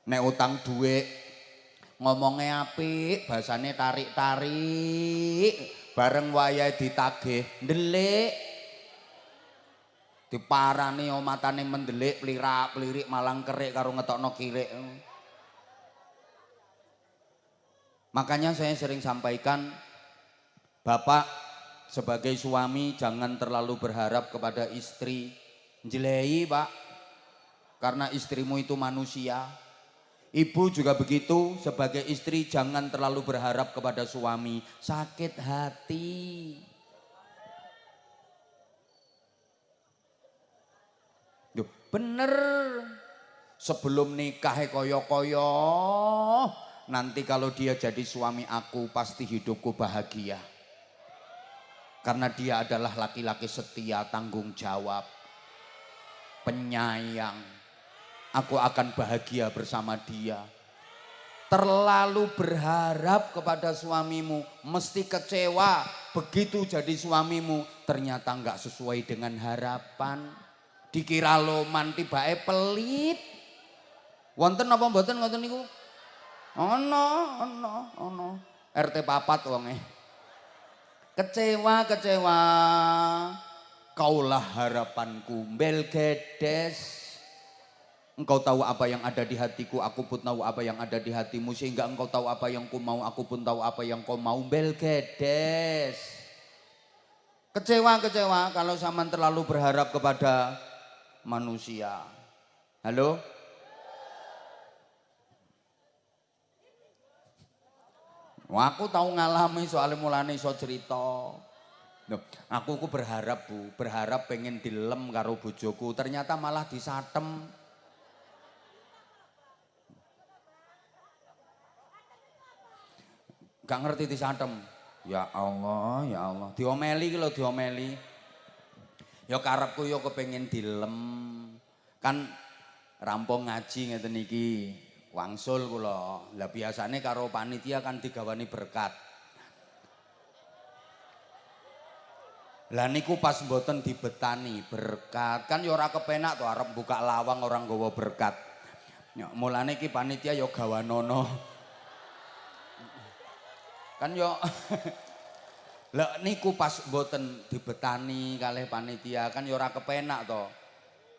Nek utang duit ngomongnya apik, bahasane tarik-tarik, bareng wayahe ditagih ndelik. Diparani omatane mendelik, plirak-plirik malang kerik karo ngetokno kirik. Makanya saya sering sampaikan, Bapak sebagai suami jangan terlalu berharap kepada istri. Jelehi Pak, karena istrimu itu manusia. Ibu juga begitu, sebagai istri jangan terlalu berharap kepada suami, sakit hati. Duh, bener. Sebelum nikah koyo-koyo, nanti kalau dia jadi suami aku pasti hidupku bahagia. Karena dia adalah laki-laki setia, tanggung jawab, penyayang. Aku akan bahagia bersama dia. Terlalu berharap kepada suamimu, mesti kecewa. Begitu jadi suamimu, ternyata nggak sesuai dengan harapan. Dikira loman tibake pelit. Wonten apa mboten ngoten niku? Ono. RT 4 wonge. Kecewa. Kaulah harapanku, mbel gedes. Engkau tahu apa yang ada di hatiku, aku pun tahu apa yang ada di hatimu. Sehingga engkau tahu apa yang ku mau, aku pun tahu apa yang kau mau. Mbel gedes. Kecewa kalau zaman terlalu berharap kepada manusia. Halo? Wah, aku tahu ngalami soalnya mulane iso cerita. Aku berharap Bu, berharap pengen dilem karo bojoku, ternyata malah disatem. Gak ngerti disatem. Ya Allah. Diomeli lho, diomeli. Ya karepku ya kepengin dilem. Kan rampung ngaji ngeten iki. Wangsul kula. Lah biasane karo panitia kan digawani berkat. Lah niku pas mboten dibetani berkat. Kan ya ora kepenak to arep buka lawang orang nggawa berkat. Ya mulane iki panitia ya gawanono. Kan yo lah niku pas mboten dibetani kalih panitia kan yo ora kepenak to.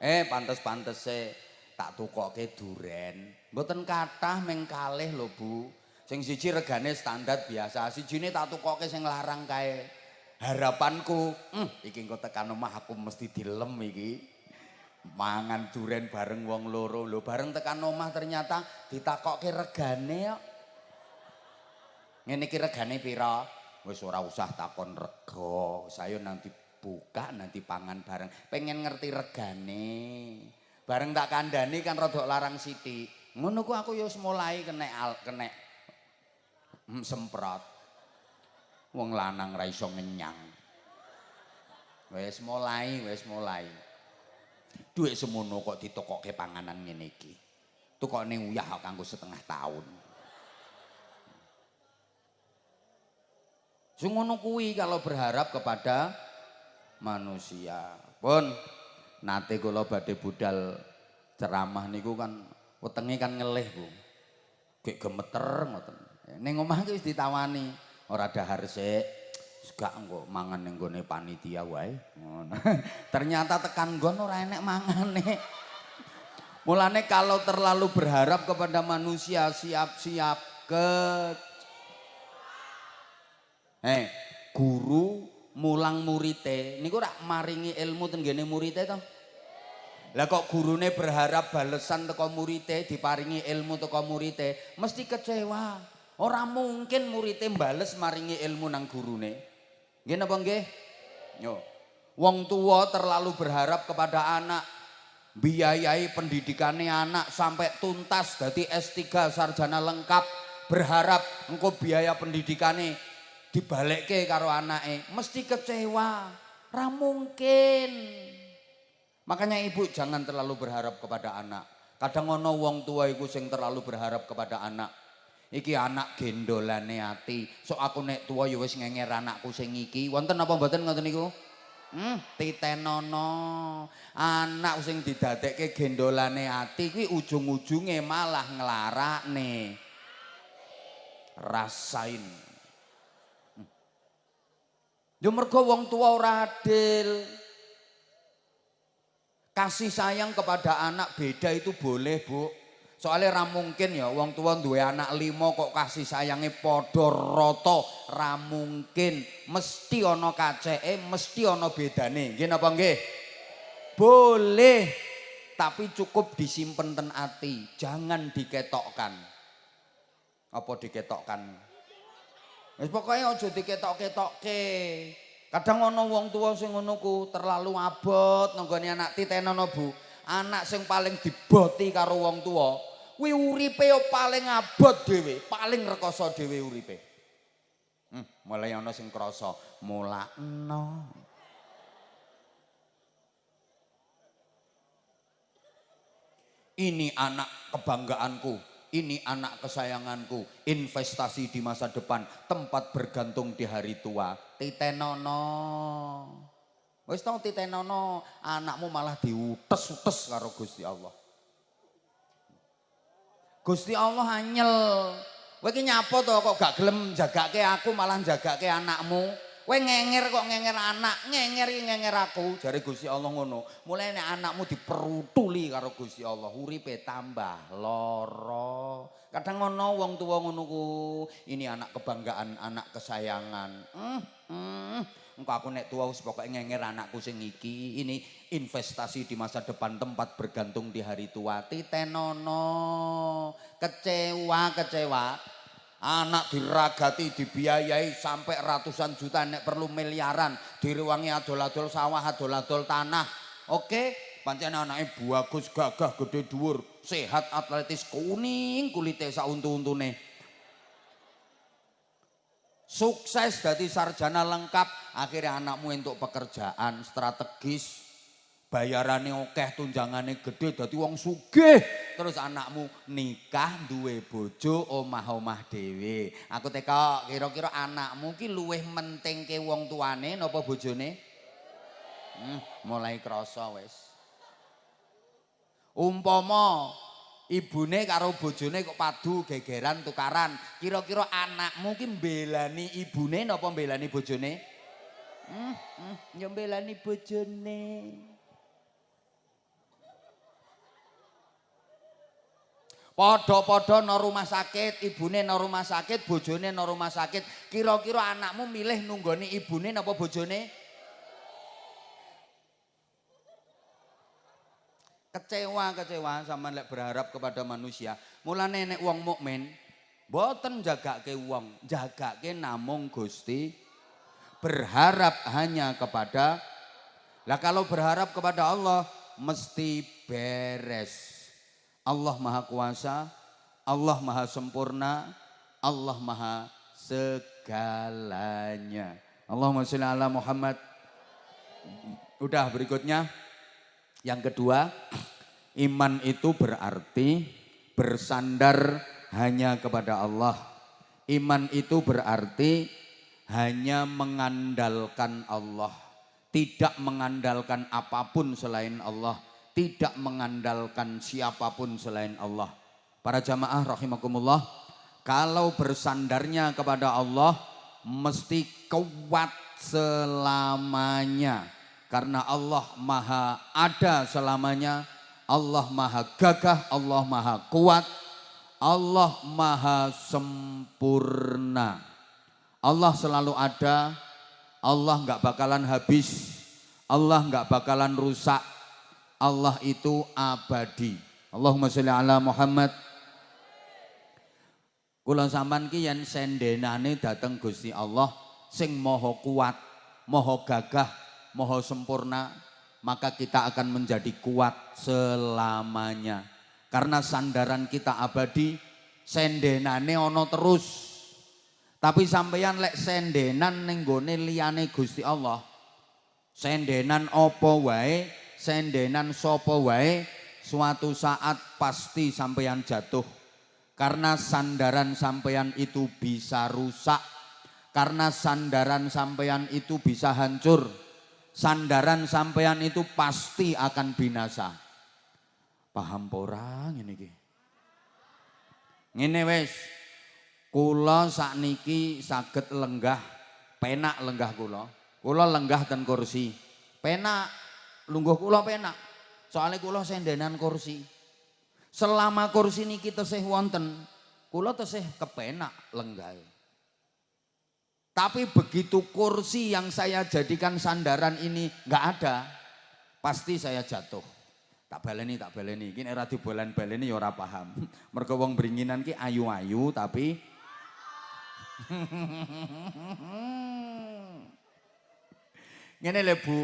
Pantes-pantese tak tukoke duren. Mboten kathah meng kalih lho Bu. Sing siji regane standar biasa, sijine tak tukoke sing larang kae. Harapanku, iki engko tekan omah aku mesti dilem iki. Mangan duren bareng wong loro lho, bareng tekan omah ternyata ditakokke regane kok. Ngene iki regane pira? Wis ora usah takon rega. Saya nanti buka, nanti pangan bareng. Pengen ngerti regane. Bareng tak kandhani kan rada larang sithik. Ngono ku aku ya wis mulai kenek semprot. Wong lanang ra iso ngenyang. Wis mulai. Duit semono kok ditokokke panganan ngene iki. Tukokne uyah kanggo setengah tahun. Sungono kuwi kalau berharap kepada manusia. Pun nate kula badhe budal ceramah niku kan wetenge kan ngelih Bu. Gek gemeter ngoten. Ning omah iki wis ditawani, ora dahar sik. Gak engko mangan ning gone panitia wae. Ngono. Ternyata tekan nggon ora enek mangane. Mulane kalau terlalu berharap kepada manusia siap-siap guru mulang murite niku rak maringi ilmu ten ngene murite to. Lah kok gurune berharap balesan teko murite, diparingi ilmu teko murite, mesti kecewa. Ora mungkin murite mbales maringi ilmu nang gurune. Nggih napa nggih? Yo. Wong tua terlalu berharap kepada anak, biayai pendidikane anak sampai tuntas dadi S3 sarjana lengkap, berharap engko biaya pendidikane dibalekke karo anake, mesti kecewa. Ra mungkin. Makanya ibu jangan terlalu berharap kepada anak. Kadang ono wong tua iku sing terlalu berharap kepada anak. Iki anak gendolane ati. Sok aku nek tua ya wis ngenger anakku sing iki. Wonten apa mboten ngoten niku? Titenono. Anak sing didadekke gendolane ati kuwi ujung-ujunge malah nglarakne. Rasain. Yo mergo wong tua ora adil. Kasih sayang kepada anak beda itu boleh, Bu. Soalnya ra mungkin ya wong tua duwe anak 5 kok kasih sayangnya padha rata, ra mungkin. Mesti ana kaceke, mesti ana bedane. Nggih napa nggih? Boleh, tapi cukup disimpen ten ati, jangan diketokkan. Apa diketokkan? Wis pokoke aja diketok-ketokke. Kadang ana wong tua sing ngono ku terlalu abot nenggone anak titenono, Bu. Anak sing paling diboti karo wong tua, kuwi uripe yo paling abot dhewe, paling rekoso dhewe uripe. Mulai ana sing krasa, mulakno. Ini anak kebanggaanku, ini anak kesayanganku, investasi di masa depan, tempat bergantung di hari tua. Titenono. Wis tau titenono, anakmu malah diutes-utes karo Gusti Allah. Gusti Allah anyel. Kowe iki nyapa to kok gak gelem jagake aku malah jagake anakmu. Kowe ngenger kok ngenger anak, ngenger iki ngenger aku. Jare Gusti Allah ngono. Mulai nek anakmu diperutuli karo Gusti Allah, uripe tambah lara. Kadang ngono wong tuwa ngono ku, ini anak kebanggaan, anak kesayangan. Engko aku nek tua wis pokoke ngenger anakku sing iki, ini investasi di masa depan, tempat bergantung di hari tua. Titenono, kecewa. Anak diragati, dibiayai sampai ratusan juta, nek perlu miliaran, direwangi adol-adol sawah, adol-adol tanah. Oke, pancen anake bagus, gagah, gede dhuwur, sehat, atletis, kuning kulite sak untu-untune. Sukses dadi sarjana lengkap, akhirnya anakmu entuk pekerjaan strategis, bayarane akeh, tunjangane gede, dadi wong sugih. Terus anakmu nikah, duwe bojo, omah-omah dhewe. Aku teka kira-kira anakmu ki luwih mentingke wong tuane napa bojone? Mulai krasa wis. Umpama ibune karo bojone kok padu gegeran tukaran, kira-kira anakmu ki mbelani ibune napa mbelani bojone? Ya mbelani bojone. Padha-padha nang rumah sakit, ibune nang rumah sakit, bojone nang rumah sakit. Kira-kira anakmu milih nunggoni ibune napa bojone? Kecewa sampean lek berharap kepada manusia. Mulane nek wong mukmin mboten jagake wong, jagake namung Gusti. Berharap hanya kepada. Lah kalau berharap kepada Allah mesti beres. Allah Maha Kuasa, Allah Maha Sempurna, Allah Maha segalanya. Allahumma sholli ala Muhammad. Udah, berikutnya. Yang kedua, iman itu berarti bersandar hanya kepada Allah. Iman itu berarti hanya mengandalkan Allah. Tidak mengandalkan apapun selain Allah. Tidak mengandalkan siapapun selain Allah. Para jamaah rahimakumullah, kalau bersandarnya kepada Allah mesti kuat selamanya. Karena Allah maha ada selamanya, Allah maha gagah, Allah maha kuat, Allah maha sempurna. Allah selalu ada, Allah nggak bakalan habis, Allah nggak bakalan rusak, Allah itu abadi. Allahumma sholli ala Muhammad. Kula sampean ki yen sendenane dateng Gusti Allah sing maha kuat, maha gagah, maha sempurna, maka kita akan menjadi kuat selamanya. Karena sandaran kita abadi, sendenane ono terus. Tapi sampeyan lek sendenan ning gone liyane Gusti Allah, sendenan apa wae, sendenan sapa wae, suatu saat pasti sampeyan jatuh. Karena sandaran sampeyan itu bisa rusak, karena sandaran sampeyan itu bisa hancur. sandaran sampean itu pasti akan binasa. Paham ora ngene iki? Ngene wis. Kula sakniki saged lenggah, penak lenggah kula. Kula lenggah ten kursi. Penak, lungguh kula penak. Soalnya kula sendenan kursi. Selama kursi niki tesih wonten, kula tesih kepenak lenggah. Tapi begitu kursi yang saya jadikan sandaran ini nggak ada, pasti saya jatuh. Tak baleni. Iki nek ora dibolan-baleni ya ora paham. Mergo wong bringinan ki ayu-ayu tapi ngene lho Bu.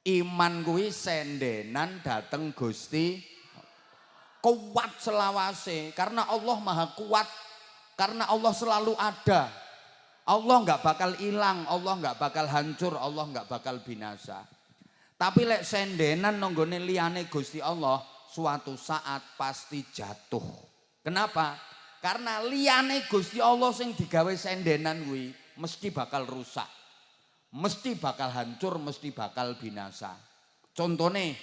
Iman kuwi sendenan dateng Gusti kuat selawase karena Allah Maha Kuat, karena Allah selalu ada. Allah nggak bakal hilang, Allah nggak bakal hancur, Allah nggak bakal binasa. Tapi lek sendenan nonggone liyane Gusti Allah, suatu saat pasti jatuh. Kenapa? Karena liyane Gusti Allah sing digawe sendenan kuwi mesti bakal rusak. Mesti bakal hancur, mesti bakal binasa. Contone,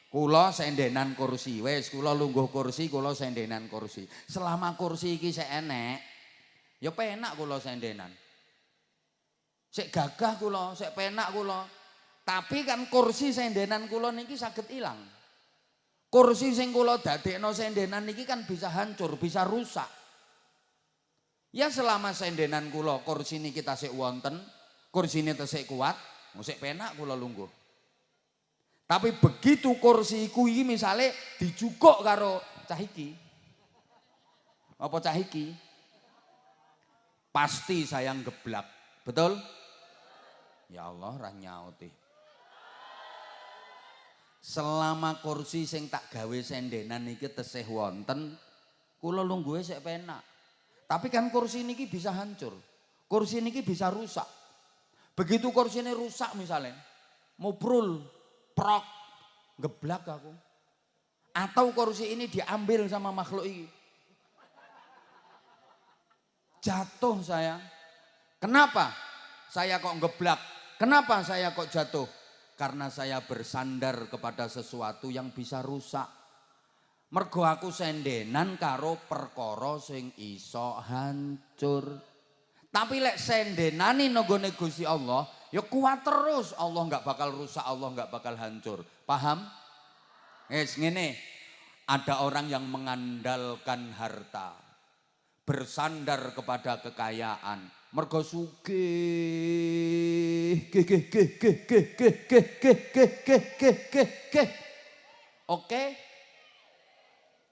kula sendenan kursi, wes kula lungguh kursi, kula sendenan kursi. Selama kursi iki sik enek, ya penak kula sendenan. Sik gagah kula, sik penak kula. Tapi kan kursi sendenan kula niki saged ilang. Kursi sing kula dadekno sendenan niki kan bisa hancur, bisa rusak. Ya selama sendenan kula kursi niki tasik wonten, kursi ini tesik kuat, musik penak kula lungguh. Tapi begitu kursi kuwi misale dijukuk karo cah iki. Apa cah iki? Pasti saya geblak. Betul? Ya Allah ra nyauti. Selama kursi sing tak gawe sendenan iki tesih wonten, kula lungguhe sik penak. Tapi kan kursi niki bisa hancur. Kursi niki bisa rusak. Begitu kursi ini rusak misalnya, mubrul, prok, geblak aku. Atau kursi ini diambil sama makhluk ini. Jatuh saya. Kenapa saya kok geblak? Kenapa saya kok jatuh? Karena saya bersandar kepada sesuatu yang bisa rusak. Mergo aku sendenan karo perkara sing iso hancur. Tapi lek sendenani nonggone Gusti Allah, ya kuat terus. Allah nggak bakal rusak, Allah nggak bakal hancur. Paham? Ngene, ada orang yang mengandalkan harta, bersandar kepada kekayaan. Mergo sugih, Oke,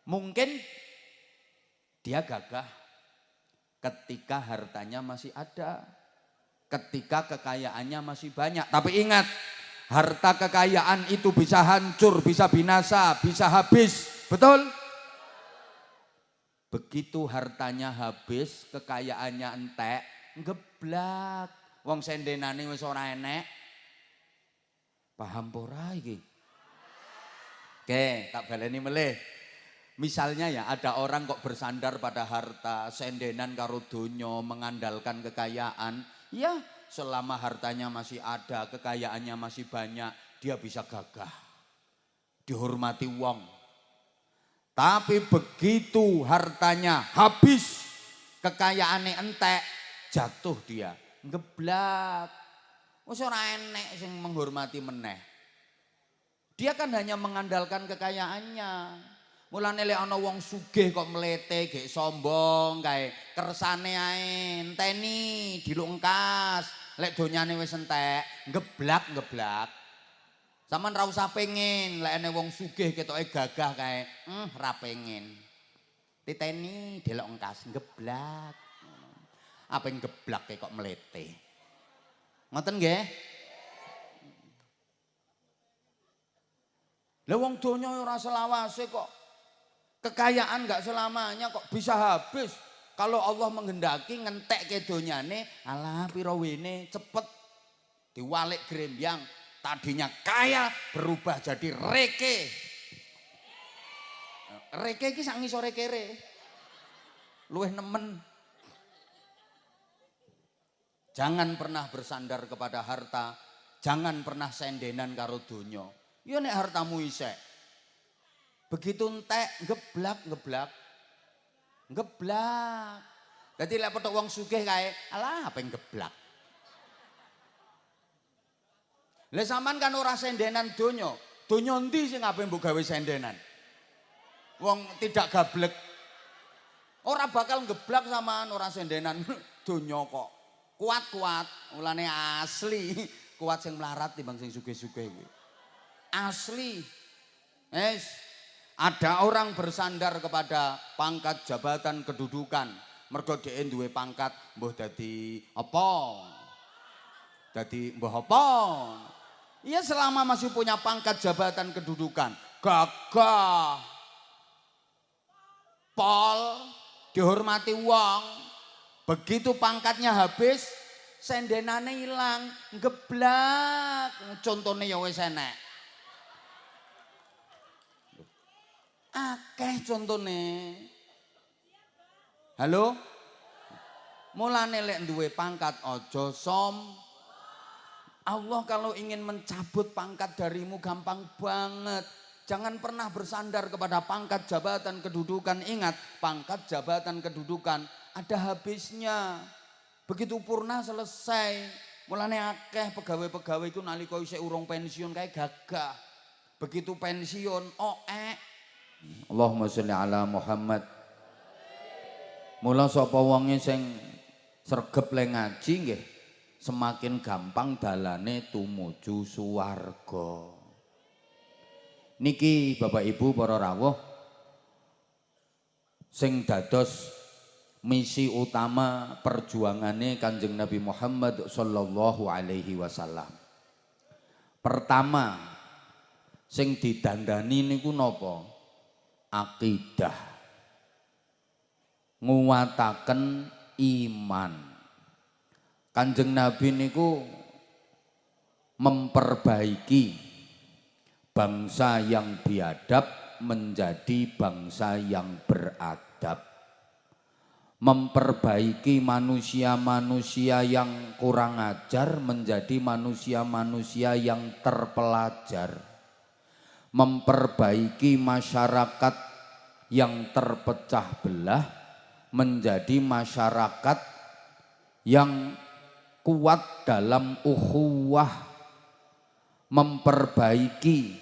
mungkin dia gagah. Ketika hartanya masih ada, ketika kekayaannya masih banyak. Tapi ingat, harta kekayaan itu bisa hancur, bisa binasa, bisa habis. Betul? Begitu hartanya habis, kekayaannya entek, geblak. Wong sendenane wis ora enek. Paham ora iki? Oke, tak baleni melih. Misalnya ya ada orang kok bersandar pada harta, sendenan karo donya, mengandalkan kekayaan. Ya selama hartanya masih ada, kekayaannya masih banyak, dia bisa gagah. Dihormati wong. Tapi begitu hartanya habis, kekayaannya entek, jatuh dia. Geblak. Wis ora enek sing menghormati meneh. Dia kan hanya mengandalkan kekayaannya. Mulane lek ana wong sugih kok mlete gek sombong kae, kersane ae enteni dilungkas. Lek donyane wis entek, geblak. Saman ra usah pengin lek ene wong sugih ketoke gagah kae, ra pengin. Titeni delok engkas, geblak. Apa yang geblak kok mlete. Ngoten nggih? Lah wong donya ora selawase kok. Kekayaan enggak selamanya kok bisa habis. Kalau Allah menghendaki ngentek ke donyane, alah pira wene cepet diwalik grembyang. Tadinya kaya berubah jadi reke. Reke iki sak ngisore kere. Luwih nemen. Jangan pernah bersandar kepada harta. Jangan pernah sendenan karo donya. Ya nek hartamu isek. Begitu entek geblak. Dadi lek petuk wong sugih kae, alah apa yang geblak. Lah sampean kan ora sendenan donya. Donya endi sing ape mbok gawe sendenan? Wong tidak gablek. Ora bakal geblak samaan ora sendenan donya kok. Kuat-kuat, mulane asli. Kuat sing melarat timbang sing sugih-sugih kuwi. Asli. Ada orang bersandar kepada pangkat jabatan kedudukan. Mergo dhek duwe pangkat mbuh dadi apa? Dadi mbuh apa? Iya selama masih punya pangkat jabatan kedudukan. Gagah. Pol dihormati wong. Begitu pangkatnya habis, sendenane hilang, geblak. Contone ya wis enek. Akeh contone. Halo? Mulane lek duwe pangkat aja Allah kalau ingin mencabut pangkat darimu gampang banget. Jangan pernah bersandar kepada pangkat jabatan kedudukan. Ingat, pangkat jabatan kedudukan ada habisnya. Begitu purna selesai. Mulane akeh pegawai-pegawai iku nalika isih urung pensiun kae gagah. Begitu pensiun Allahumma sholli ala Muhammad. Mula sapa wonge sing sregep le ngaji nggih, semakin gampang dalane tumuju swarga. Niki Bapak Ibu para rawuh sing dados misi utama perjuangane Kanjeng Nabi Muhammad sallallahu alaihi wasallam. Pertama sing didandani niku napa? Akidah. Nguwataken iman. Kanjeng Nabi niku memperbaiki bangsa yang biadab menjadi bangsa yang beradab. Memperbaiki manusia-manusia yang kurang ajar menjadi manusia-manusia yang terpelajar. Memperbaiki masyarakat yang terpecah belah menjadi masyarakat yang kuat dalam ukhuwah. Memperbaiki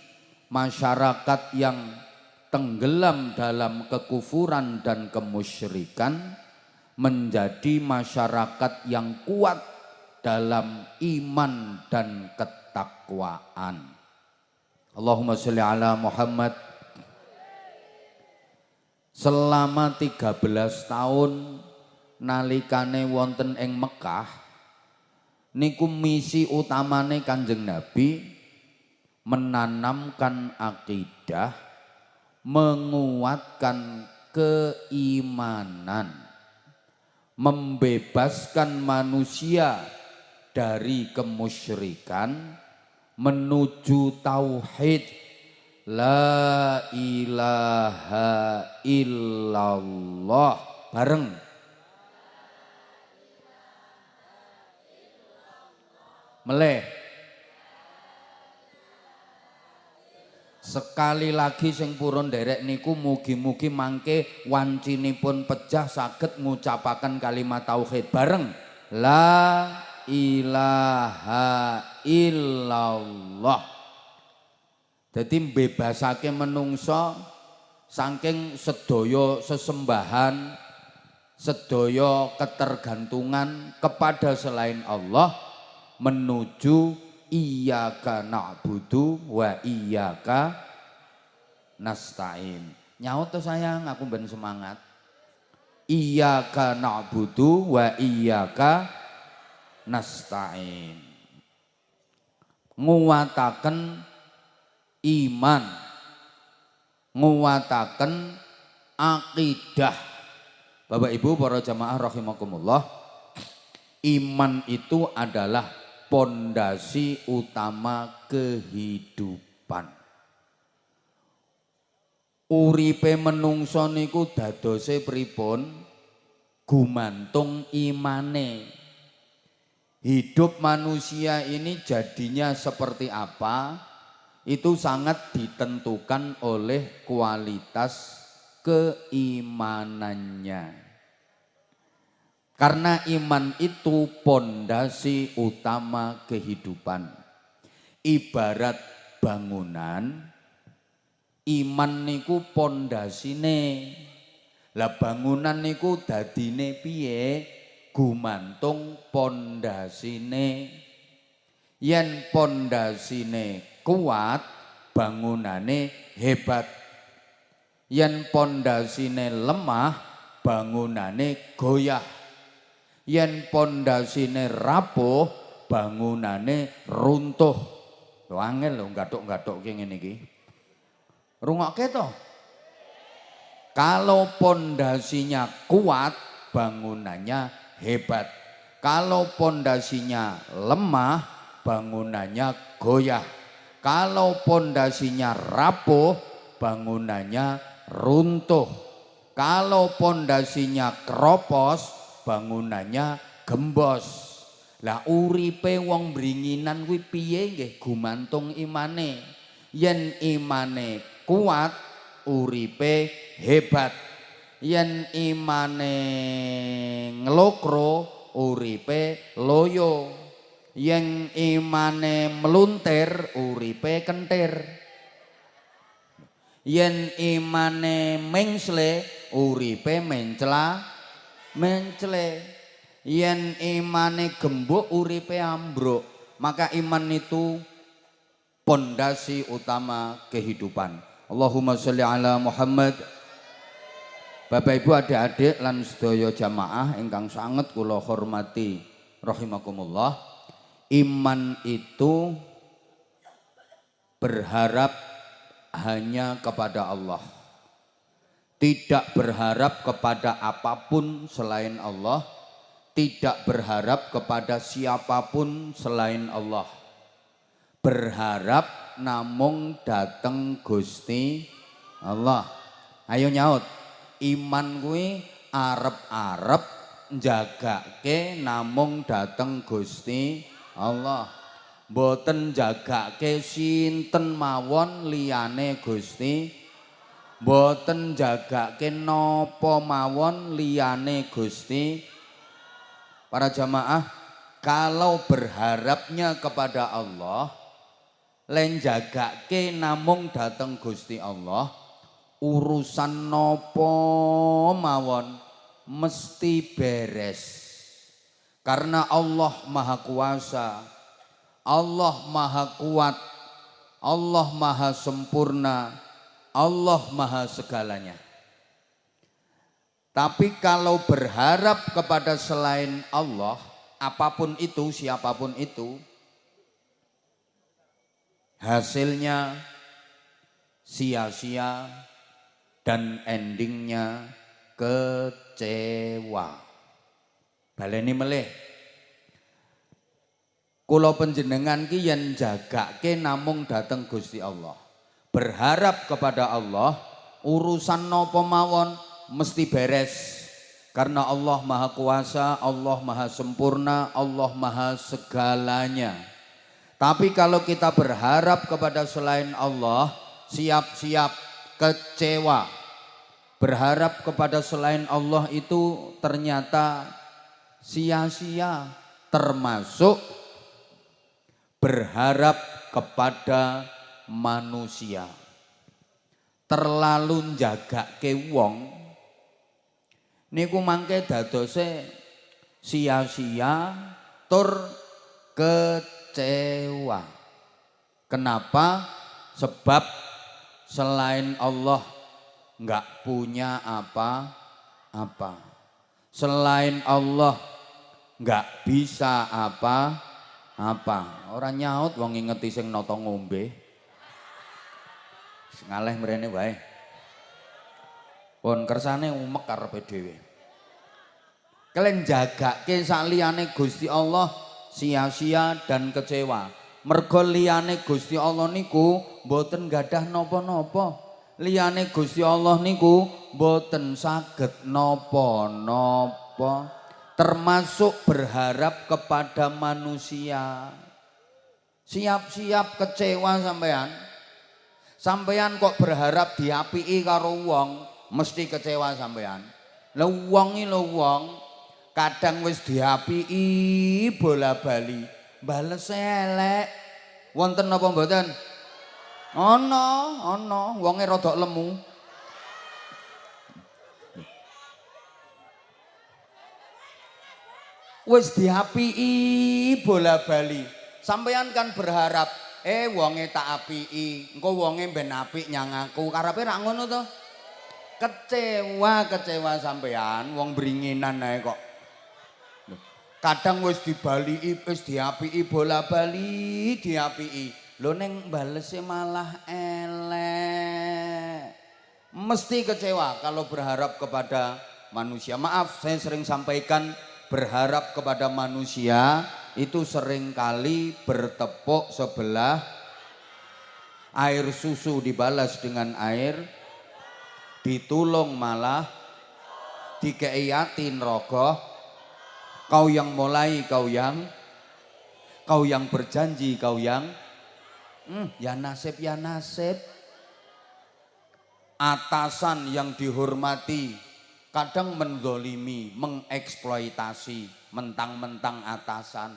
masyarakat yang tenggelam dalam kekufuran dan kemusyrikan menjadi masyarakat yang kuat dalam iman dan ketakwaan. Allahumma sholli ala Muhammad. Selama 13 tahun nalikane wonten ing Mekah niku misi utamane Kanjeng Nabi menanamkan akidah, menguatkan keimanan, membebaskan manusia dari kemusyrikan menuju tauhid la ilaha illallah. Bareng meleh sekali lagi sing purun derek niku mugi-mugi mangke wancinipun pejah saged ngucapaken kalimat tauhid bareng la ilaha illallah. Dadi mbebasake menungso saking sedaya sesembahan, sedaya ketergantungan kepada selain Allah menuju iyyaka na'budu wa iyyaka nasta'in. Nyaut to sayang, aku ben semangat. Iyyaka na'budu wa iyyaka nasta'in. Nguwataken iman, nguwataken akidah. Bapak Ibu para jamaah rahimakumullah, iman itu adalah pondasi utama kehidupan. Uripe menungso niku dadose pripun? Gumantung imane. hidup manusia ini jadinya seperti apa, itu sangat ditentukan oleh kualitas keimanannya. Karena iman itu pondasi utama kehidupan. Ibarat bangunan, iman niku pondasine. Lah bangunan niku dadine piye? Gumantung pondasine. Yen pondasine kuat, bangunane hebat. Yen pondasine lemah, bangunane goyah. Yen pondasine rapuh, bangunane runtuh. Lho angel lho gathuk-gathukke ngene iki. Rungokke to? Kalau pondasinya kuat, bangunannya hebat. Kalau pondasinya lemah, bangunannya goyah. Kalau pondasinya rapuh, bangunannya runtuh. Kalau pondasinya keropos, bangunannya gembos. Lah uripe wong bringinan kuwi piye nggih gumantung imane. Yen imane kuat, uripe hebat. Yen imane nglokro, uripe loyo. Yen imane meluntir, uripe kentir. Yen imane mengsle, uripe mencle. Yen imane gembuk, uripe ambruk. Maka iman itu pondasi utama kehidupan. Allahumma sholli ala Muhammad. Bapak Ibu, adik-adik lan sedaya jamaah ingkang sanget kula hormati rahimakumullah. Iman itu berharap hanya kepada Allah. Tidak berharap kepada apapun selain Allah, tidak berharap kepada siapapun selain Allah. Berharap namung dateng Gusti Allah. Ayo nyaut. Iman kuwi arep-arep njagake namung dateng Gusti Allah. Mboten njagake sinten mawon liyane Gusti. Mboten jagake napa mawon liyane Gusti. Para jamaah, kalau berharapnya kepada Allah, len jagake namung dateng Gusti Allah, urusan napa mawon mesti beres. Karena Allah Maha Kuasa, Allah Maha Kuat, Allah Maha Sempurna, Allah Maha segalanya. Tapi kalau berharap kepada selain Allah, apapun itu, siapapun itu, hasilnya sia-sia dan endingnya kecewa. Baleni melih. Kula panjenengan ki yen jagake namung dateng Gusti Allah. Berharap kepada Allah, urusan napa mawon mesti beres. Karena Allah Maha Kuasa, Allah Maha Sempurna, Allah Maha segalanya. Tapi kalau kita berharap kepada selain Allah, siap-siap kecewa. Berharap kepada selain Allah itu ternyata sia-sia, termasuk berharap kepada manusia. Terlalu njagake wong niku mangke dadose sia-sia tur kecewa. Kenapa? Sebab selain Allah enggak punya apa-apa. Selain Allah enggak bisa apa-apa. Ora nyaut wong ngingeti sing nata ngombe. Ngaleh mrene wae. Pun kersane umek karepe dhewe. Kalian jagake saliyane Gusti Allah sia-sia dan kecewa. Mergo liyane Gusti Allah niku mboten gadah napa-napa. Liyane Gusti Allah niku mboten saged napa-napa. termasuk berharap kepada manusia. Siap-siap kecewa sampean. Sampean kok berharap diapiki karo wong, mesti kecewa sampean. Lah wong iki lho wong, kadang wis diapiki bola-bali, bales elek. Wonten napa mboten? Ana, wonge rada lemu. Wis diapiki bola-bali. Sampeyan kan berharap, wonge tak apiki, engko wonge ben apik nyang aku. Karepe ra ngono to? Kecewa sampeyan, wong bringinan ae kok. Kadang wis dibaliki, wis diapiki bola-bali, diapiki. Lho ning balese malah elek. Mesti kecewa kalau berharap kepada manusia. Maaf, saya sering sampaikan berharap kepada manusia itu seringkali bertepuk sebelah air susu dibalas dengan air, ditulung malah dikeiatin rogoh. Kau yang mulai, kau yang berjanji, kau yang ya nasib. Atasan yang dihormati kadang mendolimi, mengeksploitasi, mentang-mentang atasan.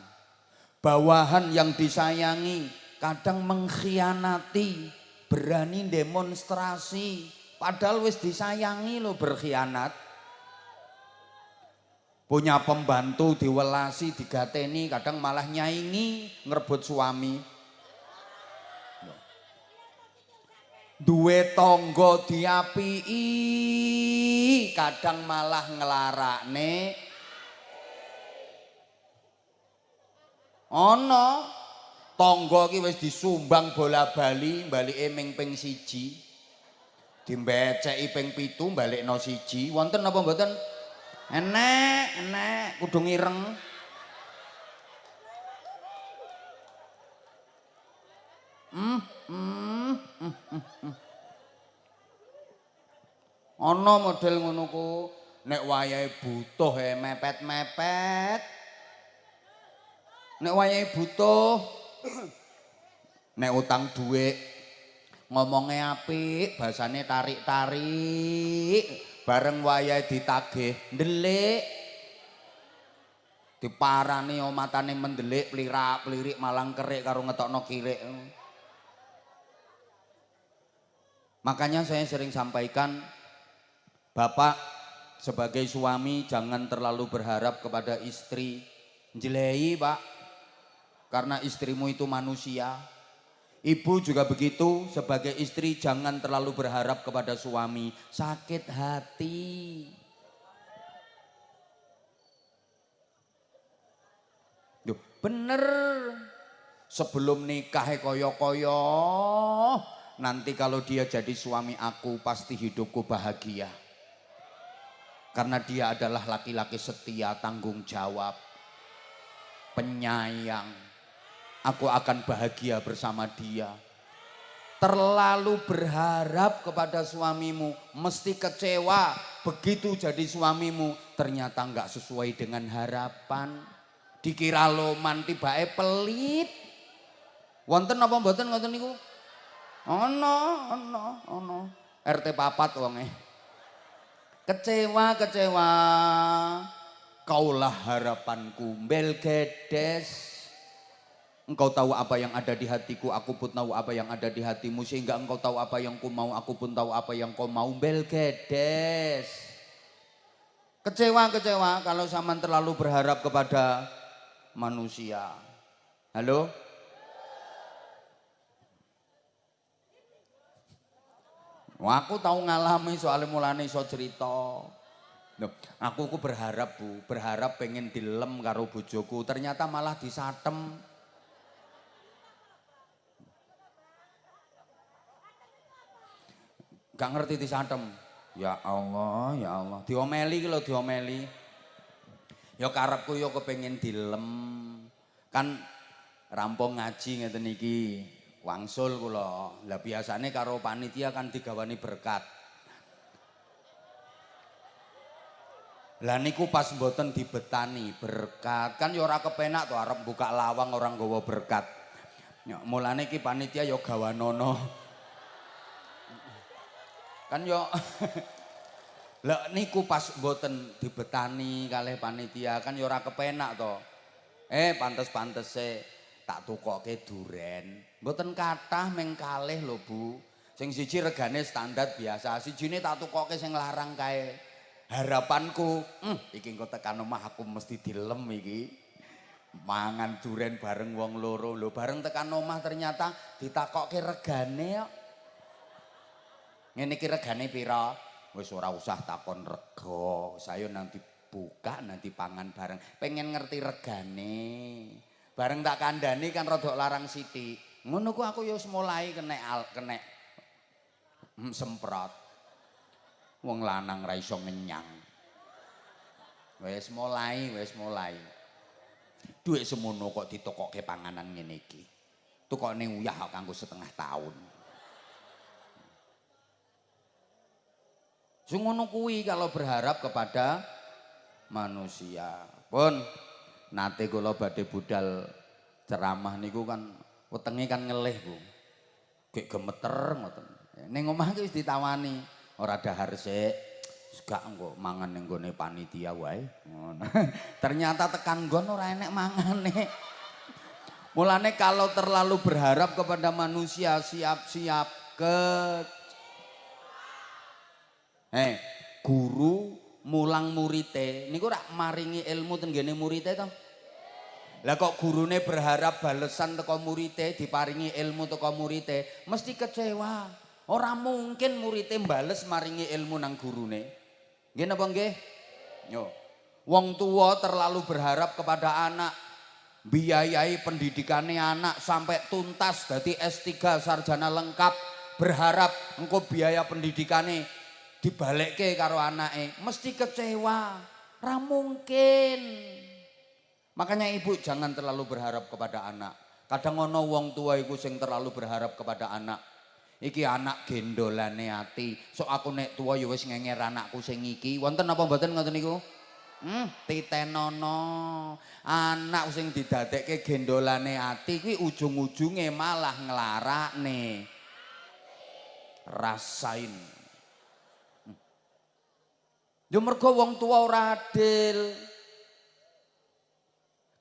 Bawahan yang disayangi kadang mengkhianati, berani demonstrasi, padahal wis disayangi lo berkhianat. Punya pembantu diwelasi, digateni, kadang malah nyaingi, ngerebut suami. Duwe tangga diapiki, kadang malah nglarakne. Ana tangga iki wis disumbang bola-bali, balike ming ping 1. Dimbeceki ping 7, balikno 1. Wonten apa mboten? Enek, kudu ngireng. Ana model ngono ku, nek wayahe butuh mepet-mepet. Nek wayahe butuh, nek utang dhuwit ngomongke apik, basane tarik-tarik, bareng wayahe ditagih ndelik. Diparani matane mendelik, plirak-plirik malang kerik karo ngetokno kirik. Makanya saya sering sampaikan, Bapak sebagai suami jangan terlalu berharap kepada istri. Njelehi Pak, karena istrimu itu manusia. Ibu juga begitu, sebagai istri jangan terlalu berharap kepada suami. Sakit hati. Duh, bener. Sebelum nikah koyo-koyo, nanti kalau dia jadi suami aku pasti hidupku bahagia. Karena dia adalah laki-laki setia, tanggung jawab, penyayang. Aku akan bahagia bersama dia. Terlalu berharap kepada suamimu, mesti kecewa. Begitu jadi suamimu, ternyata enggak sesuai dengan harapan. Dikira loman, tibake pelit. Wonten apa mboten ngoten niku? Ono. RT 4 wonge. Kecewa. Kaulah harapanku, mbel gedes. Engkau tahu apa yang ada di hatiku, aku pun tahu apa yang ada di hatimu. Sehingga engkau tahu apa yang ku mau, aku pun tahu apa yang kau mau. Mbel gedes. Kecewa kalau sampean terlalu berharap kepada manusia. Halo? Wah, aku tahu ngalami soalnya mulane iso cerita. Loh, aku berharap Bu, berharap pengen dilem karo bojoku, ternyata malah disatem. Gak ngerti disatem. Ya Allah. Diomeli ki lho, diomeli. Ya karepku ya kepengin dilem. Kan rampung ngaji ngeten iki. Wangsul kula. Lah biasane karo panitia kan digawani berkat. Lah niku pas mboten dibetani berkat. Kan ya ora kepenak to arep buka lawang orang nggawa berkat. Ya mulane iki panitia ya gawanono. Kan yo lah niku pas mboten dibetani kalih panitia kan ya ora kepenak to. Pantes-pantese tak tukoke duren. Mboten kathah meng kalih lho Bu. Sing siji regane standar biasa, sijine tak tukoke sing larang kae. Harapanku, iki engko tekan omah aku mesti dilem iki. Mangan duren bareng wong loro lho, bareng tekan omah ternyata ditakokke regane kok. Ngene iki regane pira? Wis ora usah takon rega, saya nanti buka nanti pangan bareng. Pengen ngerti regane. Bareng tak kandhani kan rada larang sithik. Ngono ku aku ya wis mulai kenek semprot. Wong lanang ra iso ngenyang. Wis mulai. Duit semono kok ditokokke panganan ngene iki. Tukokne uyah kok kanggo setengah tahun. Sing ngono kuwi kalau berharap kepada manusia. Pun nate kula badhe budal ceramah niku kan wetenge kan ngelih, Bu. Gek gemeter ngoten. Ning omah iki wis ditawani. Ora dahar sik, gak engko mangan ning gone panitia wae. Ngono. Ternyata tekan nggon ora enek mangane. Mulane kalau terlalu berharap kepada manusia siap-siap guru mulang murite niku rak maringi ilmu ten ngene murite to. Lah kok gurune berharap balesan teko murite, diparingi ilmu teko murite, mesti kecewa. Ora mungkin muridé mbales maringi ilmu nang gurune. Nggih napa nggih? Yo. Wong tua terlalu berharap kepada anak, biayai pendidikane anak sampai tuntas dadi S3 sarjana lengkap, berharap engko biaya pendidikane dibalekke karo anake, mesti kecewa. Ora mungkin. Makanya ibu jangan terlalu berharap kepada anak. Kadang ono wong tua iku sing terlalu berharap kepada anak. Iki anak gendolane ati. Sok aku nek tuwa ya wis ngenger anakku sing iki. Wonten apa mboten ngoten niku? Titenono. Anak sing didadekke gendolane ati kuwi ujung-ujunge malah nglarakne. Rasain. Ya mergo wong tua ora adil.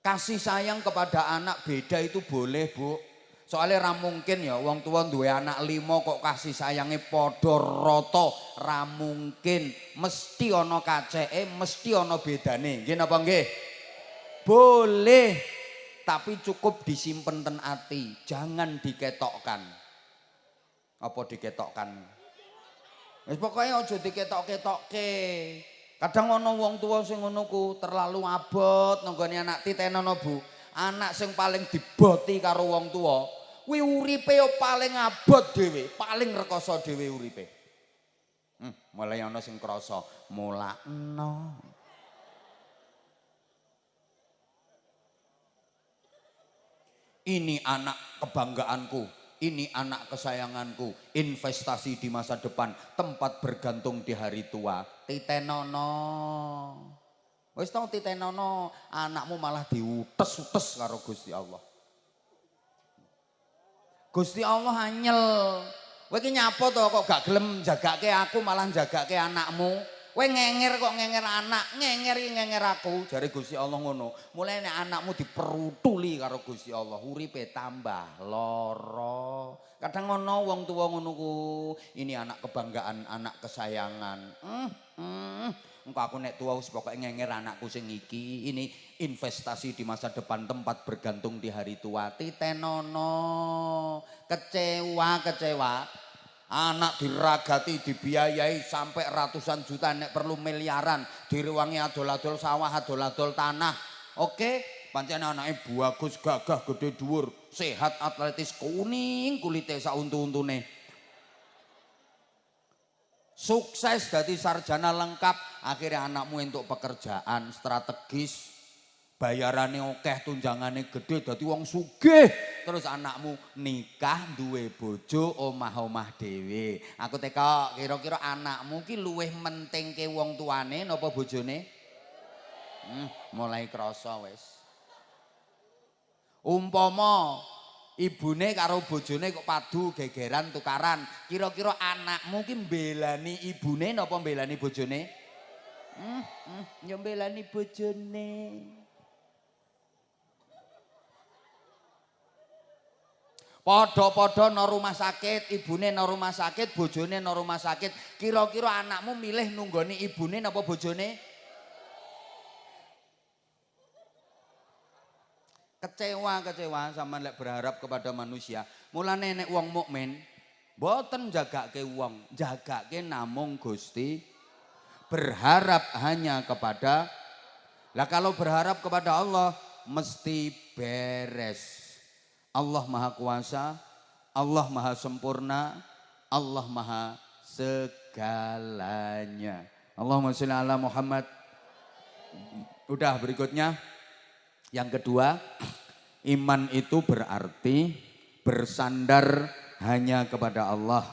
Kasih sayang kepada anak beda itu boleh, Bu. Soalnya ra mungkin ya wong tua duwe anak 5 kok kasih sayangnya padha rata, ra mungkin. Mesti ana kaceke, mesti ana bedane. Nggih napa nggih? Boleh, tapi cukup disimpen ten ati, jangan diketokkan. Apa diketokkan? Wis pokoke aja diketok-ketokke. Kadang ana wong tua sing ngono ku terlalu abot nanggone anak titenono, Bu. Anak sing paling diboti karo wong tua, kuwi uripe yo paling abot dhewe, paling rekoso dhewe uripe. Mulai ana sing krasa mulakno. Ini anak kebanggaanku, ini anak kesayanganku, investasi di masa depan, tempat bergantung di hari tua. Titenono. Wis tau titenono, anakmu malah diutes-utes karo Gusti Allah. Gusti Allah anyel. Kowe iki nyapa to kok gak gelem jagake aku malah jagake anakmu. Kowe ngenger kok ngenger anak, ngenger iki ngenger aku. Jare Gusti Allah ngono. Mulai nek anakmu diperutuli karo Gusti Allah, uripe tambah lara. Kadang ngono wong tuwa ngono ku, ini anak kebanggaan, anak kesayangan. Engko aku nek tua wis pokoke ngenger anakku sing iki, ini investasi di masa depan, tempat bergantung di hari tua. Titenono, kecewa. Anak diragati, dibiayai sampai ratusan juta, nek perlu miliaran, direwangi adol-adol sawah, adol-adol tanah. Oke, pancen anake bagus, gagah, gede dhuwur, sehat, atletis, kuning kulite sak untu-untune. Sukses dadi sarjana lengkap, akhirnya anakmu entuk pekerjaan strategis, bayarane akeh, tunjangane gede, dadi wong sugih. Terus anakmu nikah, duwe bojo, omah-omah dhewe. Aku teka kira-kira anakmu ki luwih mentingke wong tuane napa bojone? Mulai krasa wis. Umpama ibune karo bojone kok padu gegeran tukaran, kira-kira anakmu ki mbelani ibune napa mbelani bojone? Ya mbelani bojone. Padha-padha nang rumah sakit, ibune nang rumah sakit, bojone nang rumah sakit. Kira-kira anakmu milih nunggoni ibune napa bojone? Kecewa sampean lek berharap kepada manusia. Mulane nek wong mukmin mboten jagake wong, jagake namung Gusti. Berharap hanya kepada. Lah kalau berharap kepada Allah mesti beres. Allah Maha Kuasa, Allah Maha Sempurna, Allah Maha segalanya. Allahumma sholli ala Muhammad. Udah berikutnya. Yang kedua, iman itu berarti bersandar hanya kepada Allah.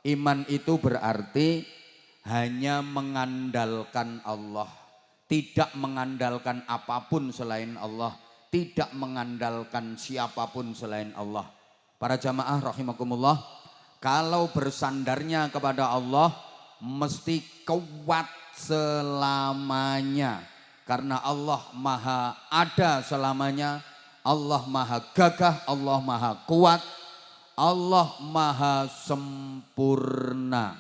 Iman itu berarti hanya mengandalkan Allah. Tidak mengandalkan apapun selain Allah. Tidak mengandalkan siapapun selain Allah. Para jamaah rahimakumullah, kalau bersandarnya kepada Allah mesti kuat selamanya. Karena Allah maha ada selamanya, Allah maha gagah, Allah maha kuat, Allah maha sempurna.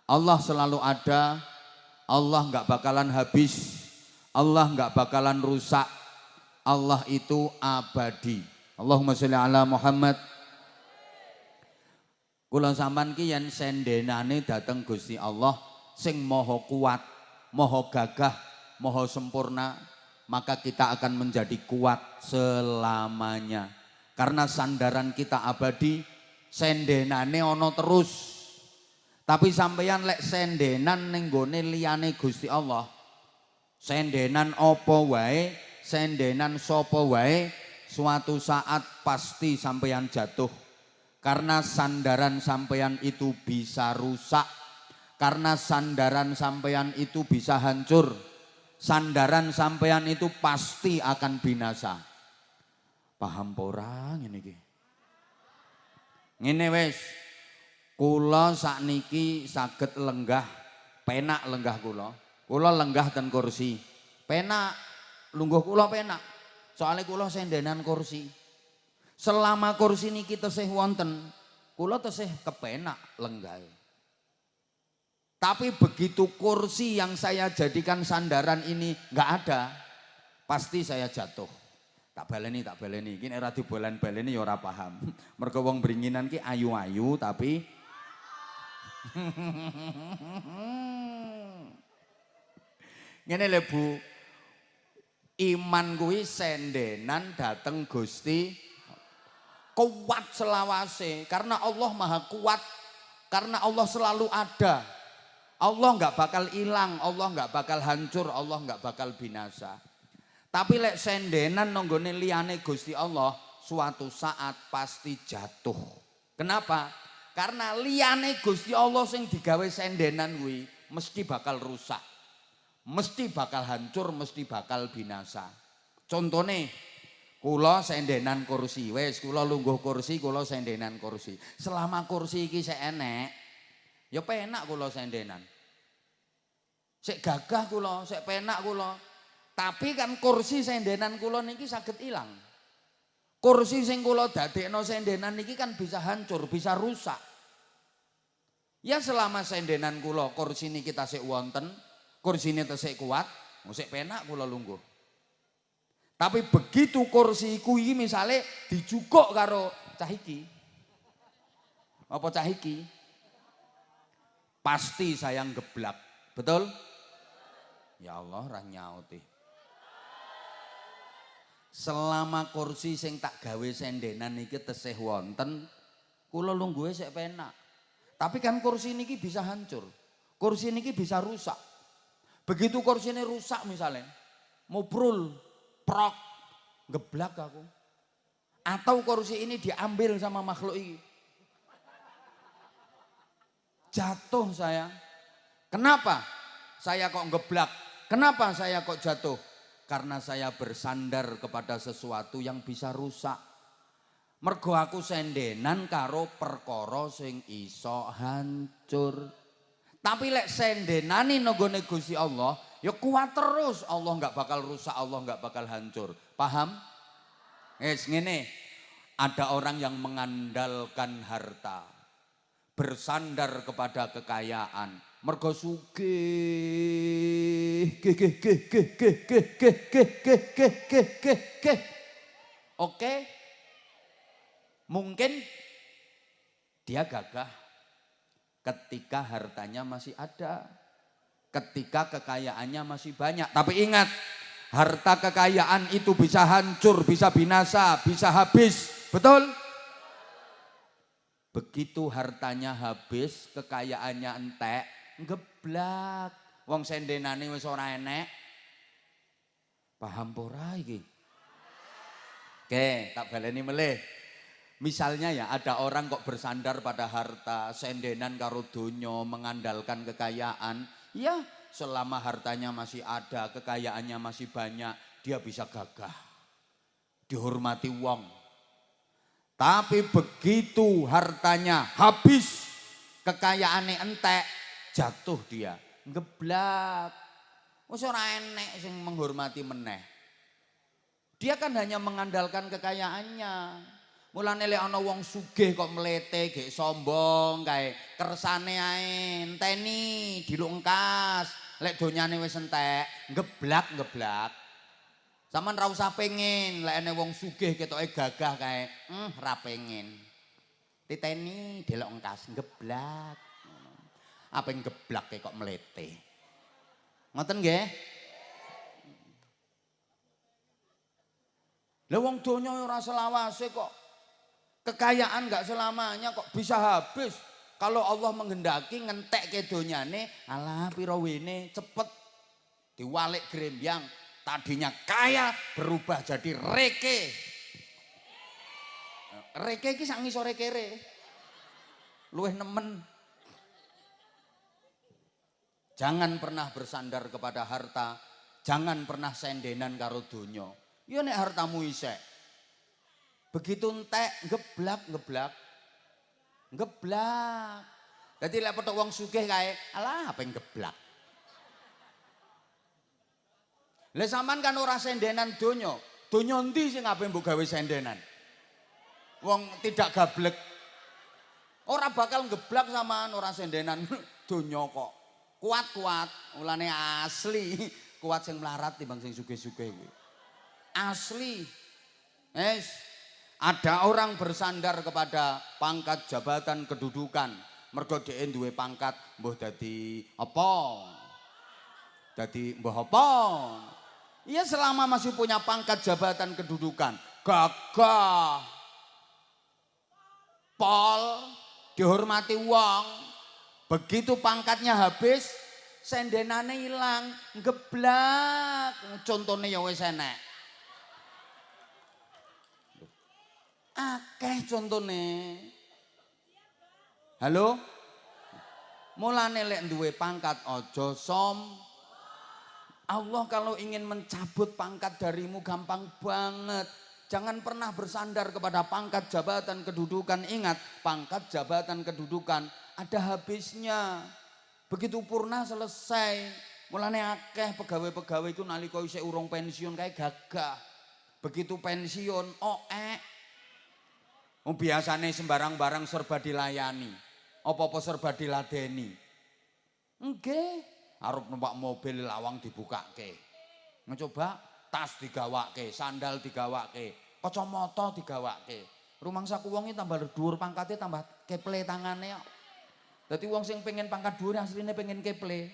Allah selalu ada, Allah nggak bakalan habis, Allah nggak bakalan rusak, Allah itu abadi. Allahumma sholli ala Muhammad. Kula sampean ki yen sendenane dateng Gusti Allah sing maha kuat, maha gagah, Maha sempurna, maka kita akan menjadi kuat selamanya. Karena sandaran kita abadi, sendenane ono terus. Tapi sampeyan lek sendenan ning gone liyane Gusti Allah, sendenan apa wae, sendenan sapa wae, suatu saat pasti sampeyan jatuh. Karena sandaran sampeyan itu bisa rusak, karena sandaran sampeyan itu bisa hancur. Sandaran sampean itu pasti akan binasa. Paham ora ngene iki? Ngene wis. Kula sakniki saged lenggah, penak lenggah kula. Kula lenggah ten kursi. Penak, lungguh kula penak. Soale kula sendenan kursi. Selama kursi niki tesih wonten, kula tesih kepenak lenggahe. Tapi begitu kursi yang saya jadikan sandaran ini nggak ada, pasti saya jatuh. Tak baleni. Iki nek ora dibolan-baleni ya ora paham. Mergo wong bringinan ki ayu-ayu tapi ngene lho Bu. Iman kuwi sendenan dateng Gusti kuat selawase karena Allah Maha kuat, karena Allah selalu ada. Allah nggak bakal hilang, Allah nggak bakal hancur, Allah nggak bakal binasa. Tapi lek sendenan nonggone liyane Gusti Allah, suatu saat pasti jatuh. Kenapa? Karena liyane Gusti Allah sing digawe sendenan kuwi mesti bakal rusak. Mesti bakal hancur, mesti bakal binasa. Contone, kula sendenan kursi, wis kula lungguh kursi, kula sendenan kursi. Selama kursi iki sik enek, ya penak kula sendenan. Sik gagah kula, sik penak kula. Tapi kan kursi sendenan kula niki saged ilang. Kursi sing kula dadekno sendenan niki kan bisa hancur, bisa rusak. Ya selama sendenan kula kursi niki tasik wonten, kursine tasik kuat, sik penak kula lungguh. Tapi begitu kursi kuwi misale dijukuk karo cah iki. Apa cah iki? Pasti saya geblak. Betul? Ya Allah ra nyauti. Selama kursi sing tak gawe sendenan niki tesih wonten, kula lungguhe sik penak. Tapi kan kursi niki bisa hancur. Kursi niki bisa rusak. Begitu kursi ini rusak misalnya, mubrul, prok, geblak aku. Atau kursi ini diambil sama makhluk ini. Jatuh saya. Kenapa saya kok geblak? Kenapa saya kok jatuh? karena saya bersandar kepada sesuatu yang bisa rusak. Mergo aku sendenan karo perkara sing iso hancur. Tapi lek sendenani nggone Gusti Allah, ya kuat terus. Allah nggak bakal rusak, Allah nggak bakal hancur. Paham? Ngene, ada orang yang mengandalkan harta, bersandar kepada kekayaan, mergo sugih. Oke, mungkin dia gagah ketika hartanya masih ada, ketika kekayaannya masih banyak. Tapi ingat, harta kekayaan itu bisa hancur, bisa binasa, bisa habis. Betul? Begitu hartanya habis, kekayaannya entek, ngeblak. Wong sendenane wis ora enek. Paham ora iki? Oke, tak baleni melih. Misalnya ya ada orang kok bersandar pada harta, sendenan karo donya, mengandalkan kekayaan. Ya, selama hartanya masih ada, kekayaannya masih banyak, dia bisa gagah. Dihormati wong. Tapi begitu hartanya habis, kekayaannya entek, jatuh dia, ngeblak. Wis ora enek sing menghormati meneh. Dia kan hanya mengandalkan kekayaannya. Mulane lek ana wong sugih kok mlete, gek sombong kae, kersane ae enteni dilungkas. Lek donyane wis entek, ngeblak. Saman ra usah pengen, lek ene wong sugih ketoke gagah kae, ra pengen. Titeni delok engkas, ngeblak. Apa yang geblak kok melete. Ngoten nggih? Lah wong donya ora selawase kok. Kekayaan enggak selamanya kok bisa habis. Kalau Allah menghendaki ngentekke donyane, alah pira wene cepet diwalik grembyang. Tadinya kaya berubah jadi reke. Reke iki sak ngisore kere. Luwih nemen. Jangan pernah bersandar kepada harta, jangan pernah sendenan karo donya. Ya nek hartamu isek. Begitu entek ngeblak. Dadi lek petuk wong sugih kae, alah apa yang geblak. Lah sampean kan ora sendenan donya. Donya endi sing ape mbok gawe sendenan? Wong tidak gablek. Ora bakal ngeblak sampean ora sendenan donya kok. Kuat-kuat, mulane asli. Kuat sing melarat timbang sing sugih-sugih kuwi. Asli. Ada orang bersandar kepada pangkat jabatan kedudukan. Mergo dhek duwe pangkat mbuh dadi apa? Dadi mbuh apa? Iya selama masih punya pangkat jabatan kedudukan, gagah, pol, dihormati wong. Begitu pangkatnya habis, sendenane hilang, geblak. Contohnya ya wis enek. Akeh contone. Halo? Mulane lek duwe pangkat aja Allah kalau ingin mencabut pangkat darimu gampang banget. Jangan pernah bersandar kepada pangkat jabatan kedudukan. Ingat, pangkat jabatan kedudukan ada habisnya. Begitu purna selesai. Mulane akeh pegawai-pegawai itu nalika isih urung pensiun kayak gagah. Begitu pensiun, biasane sembarang barang serba dilayani. Apa-apa serba diladeni. Nggih. Arep numpak mobil lawang dibukake. Ngecoba tas digawake, sandal digawake, kacamata digawake. Rumangsa wong iki tambah dhuwur pangkate tambah keple tangane kok. Dadi wong sing pengen pangkat dhuwur asline pengen keple.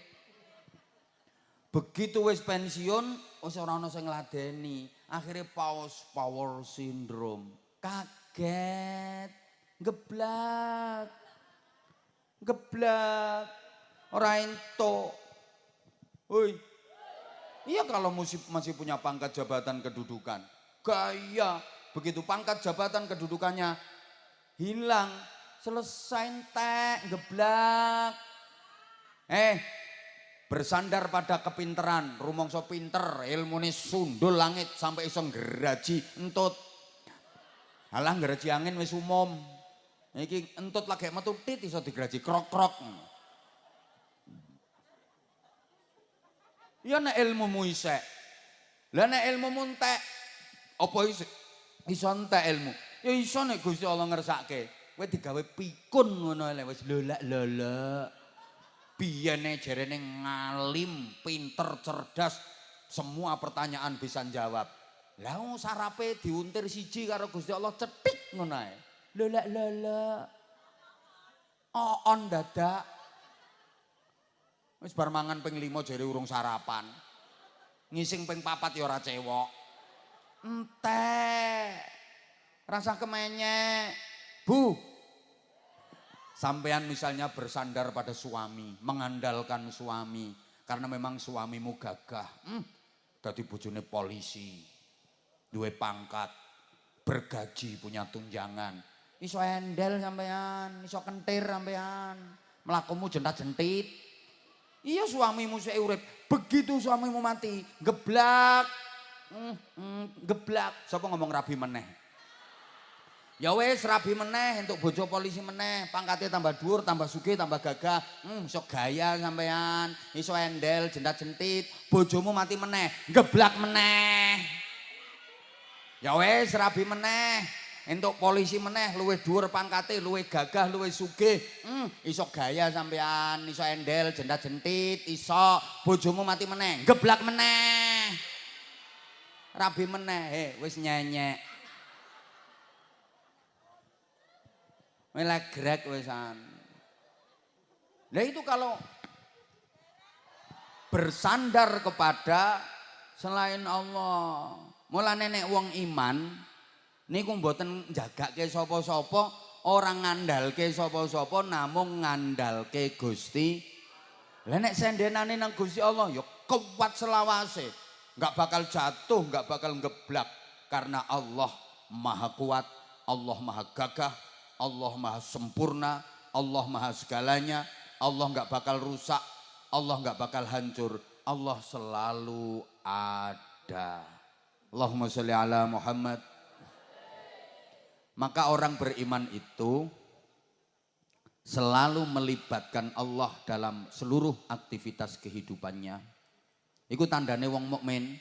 Begitu wis pensiun wis ora ana sing ngladeni. Akhire power syndrome. Kaget, geblak. Ora entuk. Hoi, iya kalau masih punya pangkat jabatan kedudukan, gaya. Begitu pangkat jabatan kedudukannya hilang, selesai entek, geblak. bersandar pada kepinteran, rumangsa pinter, ilmune sundul langit sampai iso nggeraji entut. Halah nggeraji angin wis umum. Iki entut lagi metu tit iso digeraji krok-krok. Ya nek ilmumu isek. Lah nek ilmumu entek, apa iso entek ilmu? Ya iso nek Gusti Allah ngersake. Kowe digawe pikun ngono ae wis lolak-lolak. Biyene jarene ngalim, pinter, cerdas, semua pertanyaan bisa jawab. Lah sarape diuntir siji karo Gusti Allah cetik ngono ae. Lolak-lolak. On dadak. Wis bar mangan ping 5 jare urung sarapan. Ngising ping 4 ya ora cewok. Entek. Rasa kemenyek. Bu. Sampean misalnya bersandar pada suami, mengandalkan suami karena memang suamimu gagah. Dadi bojone polisi. Duwe pangkat, bergaji, punya tunjangan. Iso endel sampean, iso kentir sampean. Mlakumu jentat-jentit. Iya suamimu sik urip, begitu suamimu mati, geblak. Geblak. Sapa ngomong rabi meneh? Ya wis rabi meneh entuk bojo polisi meneh, pangkate tambah dhuwur, tambah sugih, tambah gagah. Iso gaya sampean, iso endel, jentat-jentit, bojomu mati meneh, geblak meneh. Ya wis rabi meneh, entuk polisi meneh, luwih dhuwur pangkate, luwih gagah, luwih sugih. Iso gaya sampean, iso endel, jentat-jentit, iso bojomu mati meneh, geblak meneh. Rabi meneh, wis nyenyek. Melegrek wesan. Nah itu kalau bersandar kepada selain Allah. Mulane nek wong iman niku mboten njagake sapa-sapa, ora ngandalke sapa-sapa, namung ngandalke Gusti. Lah nek sendenane nang Gusti Allah ya kuat selawase. Enggak bakal jatuh, enggak bakal ngeblak karena Allah Maha Kuat, Allah Maha Gagah. Allah maha sempurna, Allah maha segalanya, Allah nggak bakal rusak, Allah nggak bakal hancur, Allah selalu ada. Allahumma sholli ala Muhammad. Maka orang beriman itu selalu melibatkan Allah dalam seluruh aktivitas kehidupannya. Itu tandane wong mukmin.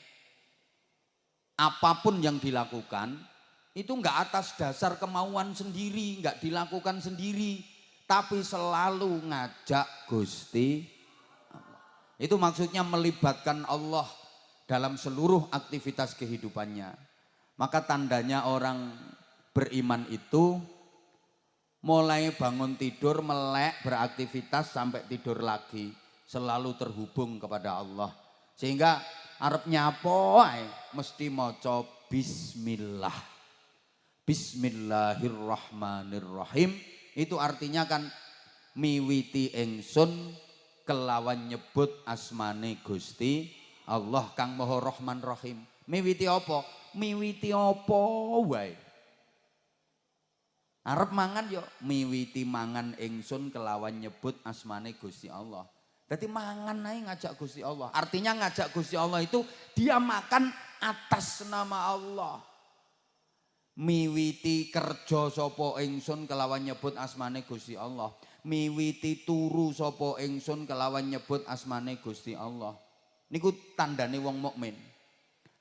Apapun yang dilakukan itu enggak atas dasar kemauan sendiri, enggak dilakukan sendiri, tapi selalu ngajak Gusti Allah. Itu maksudnya melibatkan Allah dalam seluruh aktivitas kehidupannya. Maka tandanya orang beriman itu mulai bangun tidur, melek, beraktivitas sampai tidur lagi, selalu terhubung kepada Allah. Sehingga arep nyapo ae mesti maca bismillah. Bismillahirrahmanirrahim. Itu artinya kan miwiti ingsun kelawan nyebut asmane Gusti Allah kang Maha Rahman Rahim. Miwiti apa? Miwiti apa wae. Arep mangan yo miwiti mangan ingsun kelawan nyebut asmane Gusti Allah. Jadi mangan ae ngajak Gusti Allah. Artinya ngajak Gusti Allah itu dia makan atas nama Allah. Miwiti kerja sapa ingsun kelawan nyebut asmane Gusti Allah. Miwiti turu sapa ingsun kelawan nyebut asmane Gusti Allah. Niku tandane wong mukmin.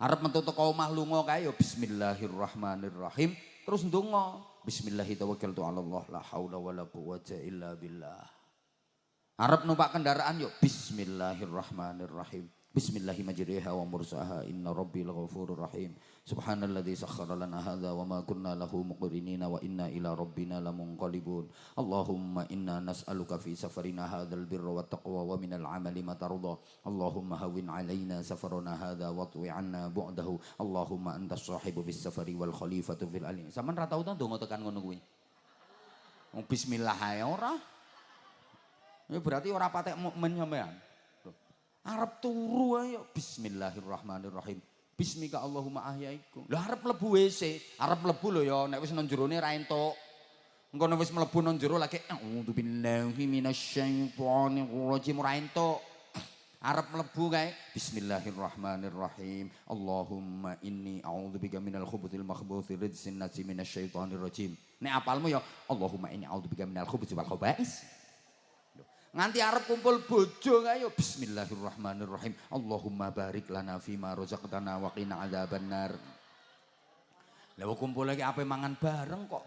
Arep metu teko omah lunga kae ya bismillahirrahmanirrahim. Terus ndonga, bismillahirrahmanirrahim, la haula wala quwwata illa billah. Arep numpak kendaraan yo bismillahirrahmanirrahim. Bismillahirrahmanirrahim wa mursaha inna rabbi laghafurur rahim. Subhanalladzi sakhkhara lana hadza wa ma kunna lahu muqrinina wa inna ila rabbina lamunqalibun. Allahumma inna nas'aluka fi safarina hadzal birra wat taqwa wa minal amali ma tarda. Allahumma hawwin 'alaina safarana hadza wa tu'i 'anna bu'dahu. Allahumma antas sahibu bis safari wal khalifatu fil alin. Sampeyan ra tau ta ndonga tekan ngono kuwi. Wong bismillah ae ora. Ya berarti ora patek mukmin sampean. Arep turu ae bismillahirrahmanirrahim. Bismika Allahumma ahyaikum. Lah arep mlebu WC, arep mlebu lho ya nek wis nang jerone ra entuk. Engko nek wis mlebu nang jero lagi a'udzubillahi minasyaitonir rajim ra entuk. Arep mlebu kae bismillahirrahmanirrahim. Allahumma inni a'udzubika minal khubuthil makhbuthi rijsin nasi minasyaitonir rajim. Nek apalmu ya Allahumma inni a'udzubika minal khubuthi wal khaba'is. Nganti arep kumpul bojo kae ya bismillahirrahmanirrahim. Allahumma barik lana fima razaqtana wa qina adzabannar. Lah kumpul lagi ape mangan bareng kok.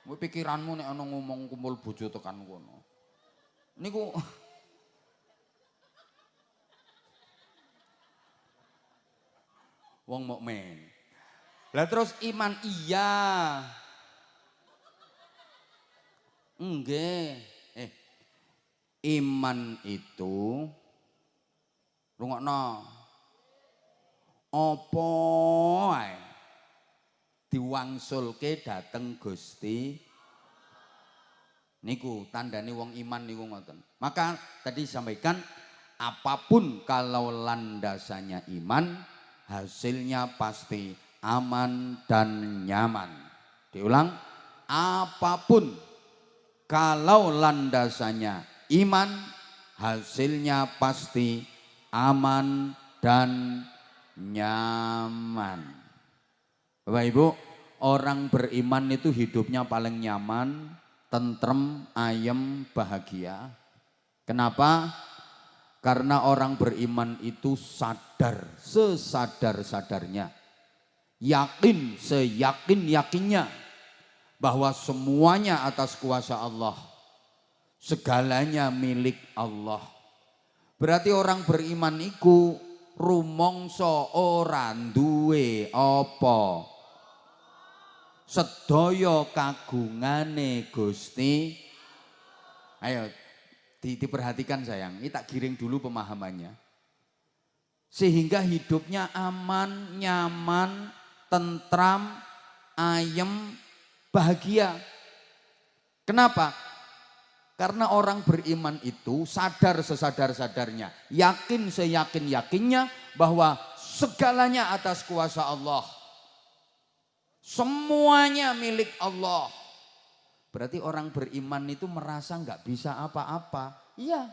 Kowe pikiranmu nek ana ngomong kumpul bojo tekan kono. Niku wong mukmin. Lah terus iman iya. Nggih. Iman itu rungokno apa ae diwangsulke dateng Gusti niku tandane wong iman niku ngoten. Maka tadi sampaikan apapun kalau landasannya iman hasilnya pasti aman dan nyaman. Diulang, apapun kalau landasannya iman hasilnya pasti aman dan nyaman. Bapak Ibu, orang beriman itu hidupnya paling nyaman, tentrem, ayem, bahagia. Kenapa? Karena orang beriman itu sadar, sesadar-sadarnya, yakin, seyakin-yakinnya bahwa semuanya atas kuasa Allah, segalanya milik Allah. Berarti orang beriman iku rumangsa ora duwe apa, sedaya kagungane Gusti. Ayo diperhatikan sayang, ini tak giring dulu pemahamannya. Sehingga hidupnya aman, nyaman, tentram, ayem, bahagia. Kenapa? Karena orang beriman itu sadar sesadar-sadarnya, yakin seyakin-yakinnya bahwa segalanya atas kuasa Allah. Semuanya milik Allah. Berarti orang beriman itu merasa nggak bisa apa-apa. Iya,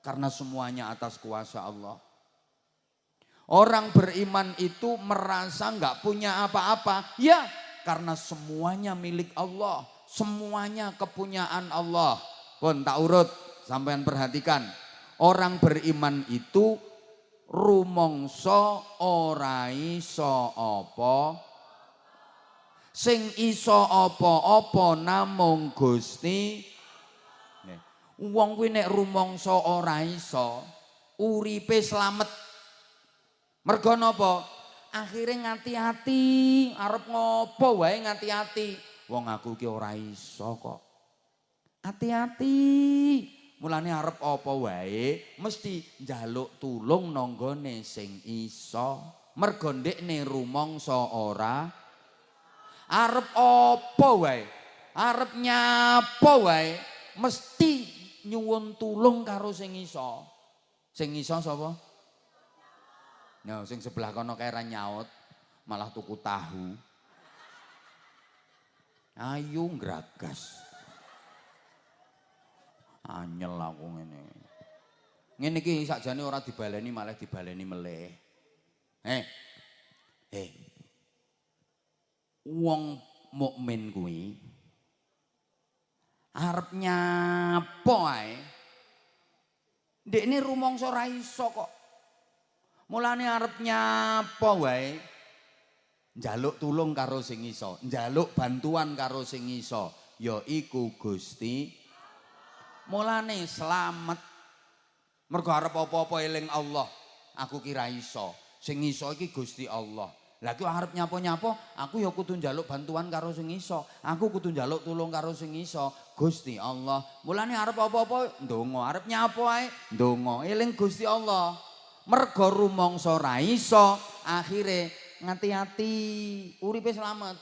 karena semuanya atas kuasa Allah. Orang beriman itu merasa nggak punya apa-apa. Ya, karena semuanya milik Allah. Semuanya kepunyaan Allah. Pun tak urut, sampean perhatikan. Orang beriman itu rumangsa ora iso apa, sing iso apa-apa namung Gusti. Wong kuwi nek rumangsa ora iso, uripe slamet. Mergo napa? Akhire ngati-ati, arep ngopo wae ngati-ati. Wong aku ki ora iso kok. Hati-hati. Mulane arep apa wae mesti njaluk tulung nanggone sing iso. Mergo ndekne rumangsa ora. Arep apa wae, arep nyapa wae mesti nyuwun tulung karo sing iso. Sing iso sapa? Nah, sing sebelah kono kae ra nyaut, malah tuku tahu. Ayo ngragas. Anyel aku ngene. Ngene iki sakjane ora dibaleni malah dibaleni meleh. Wong mukmin kuwi arep nyapa ae. Ndekne rumangsa ora iso kok. Mulane arep nyapa wae njaluk tulung karo sing iso, njaluk bantuan karo sing iso, yaiku Gusti. Mulane slamet. Mergo arep apa-apa eling Allah. Aku kira iso. Sing iso iki Gusti Allah. Lah ki arep nyapa-nyapa, aku ya kudu njaluk bantuan karo sing iso. Aku kudu njaluk tulung karo sing iso, Gusti Allah. Mulane arep apa-apa ndonga, arep nyapa ae ndonga, eling Gusti Allah. Mergo rumangsa ora iso, akhire ngati-ati, uripe slamet.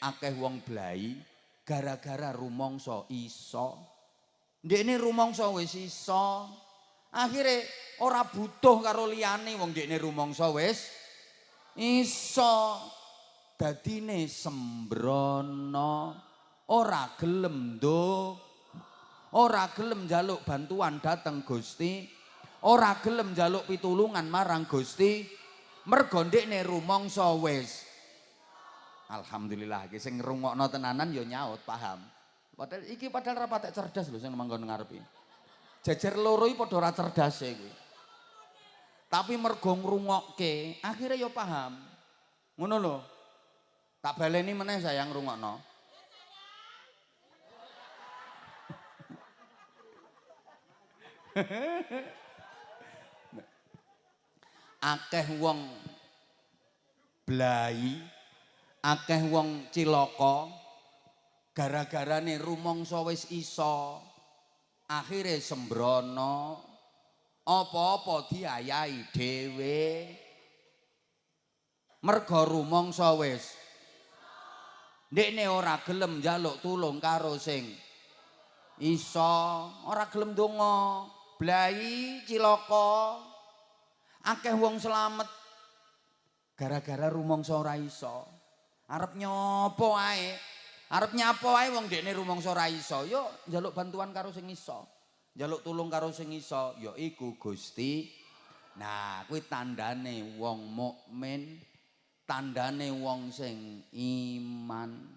Akeh wong blai gara-gara rumangsa iso. Ndekne rumangsa wis iso. Akhire ora butuh karo liyane wong ndekne rumangsa wis iso. Dadine sembrono, ora gelem ora gelem njaluk bantuan dateng Gusti ora gelem njaluk pitulungan marang Gusti mergo ndekne rumangsa wis. Alhamdulillah iki sing ngrungokno tenanan ya nyaut paham. Padahal ra patek cerdas lho sing manggon ngarepi. Jejer loro iki padha ora cerdase kuwi. Tapi mergo ngrungokke akhirnya ya paham. Ngono lho. Tak baleni meneh sayang ngrungokno. Akeh wong blai, akeh wong cilaka gara-garane rumangsa wis iso akhire sembrono apa-apa diayahi dhewe merga rumangsa wis ndekne ora gelem njaluk tulung karo sing iso, ora gelem donga, blai cilaka. Akeh wong slamet gara-gara rumangsa ora iso. Arep nyopo ae? Arep nyapo ae wong ndekne rumangsa ora iso. Yo njaluk bantuan karo sing iso. Njaluk tulung karo sing iso, ya iku Gusti. Nah, kuwi tandane wong mukmin, tandane wong sing iman.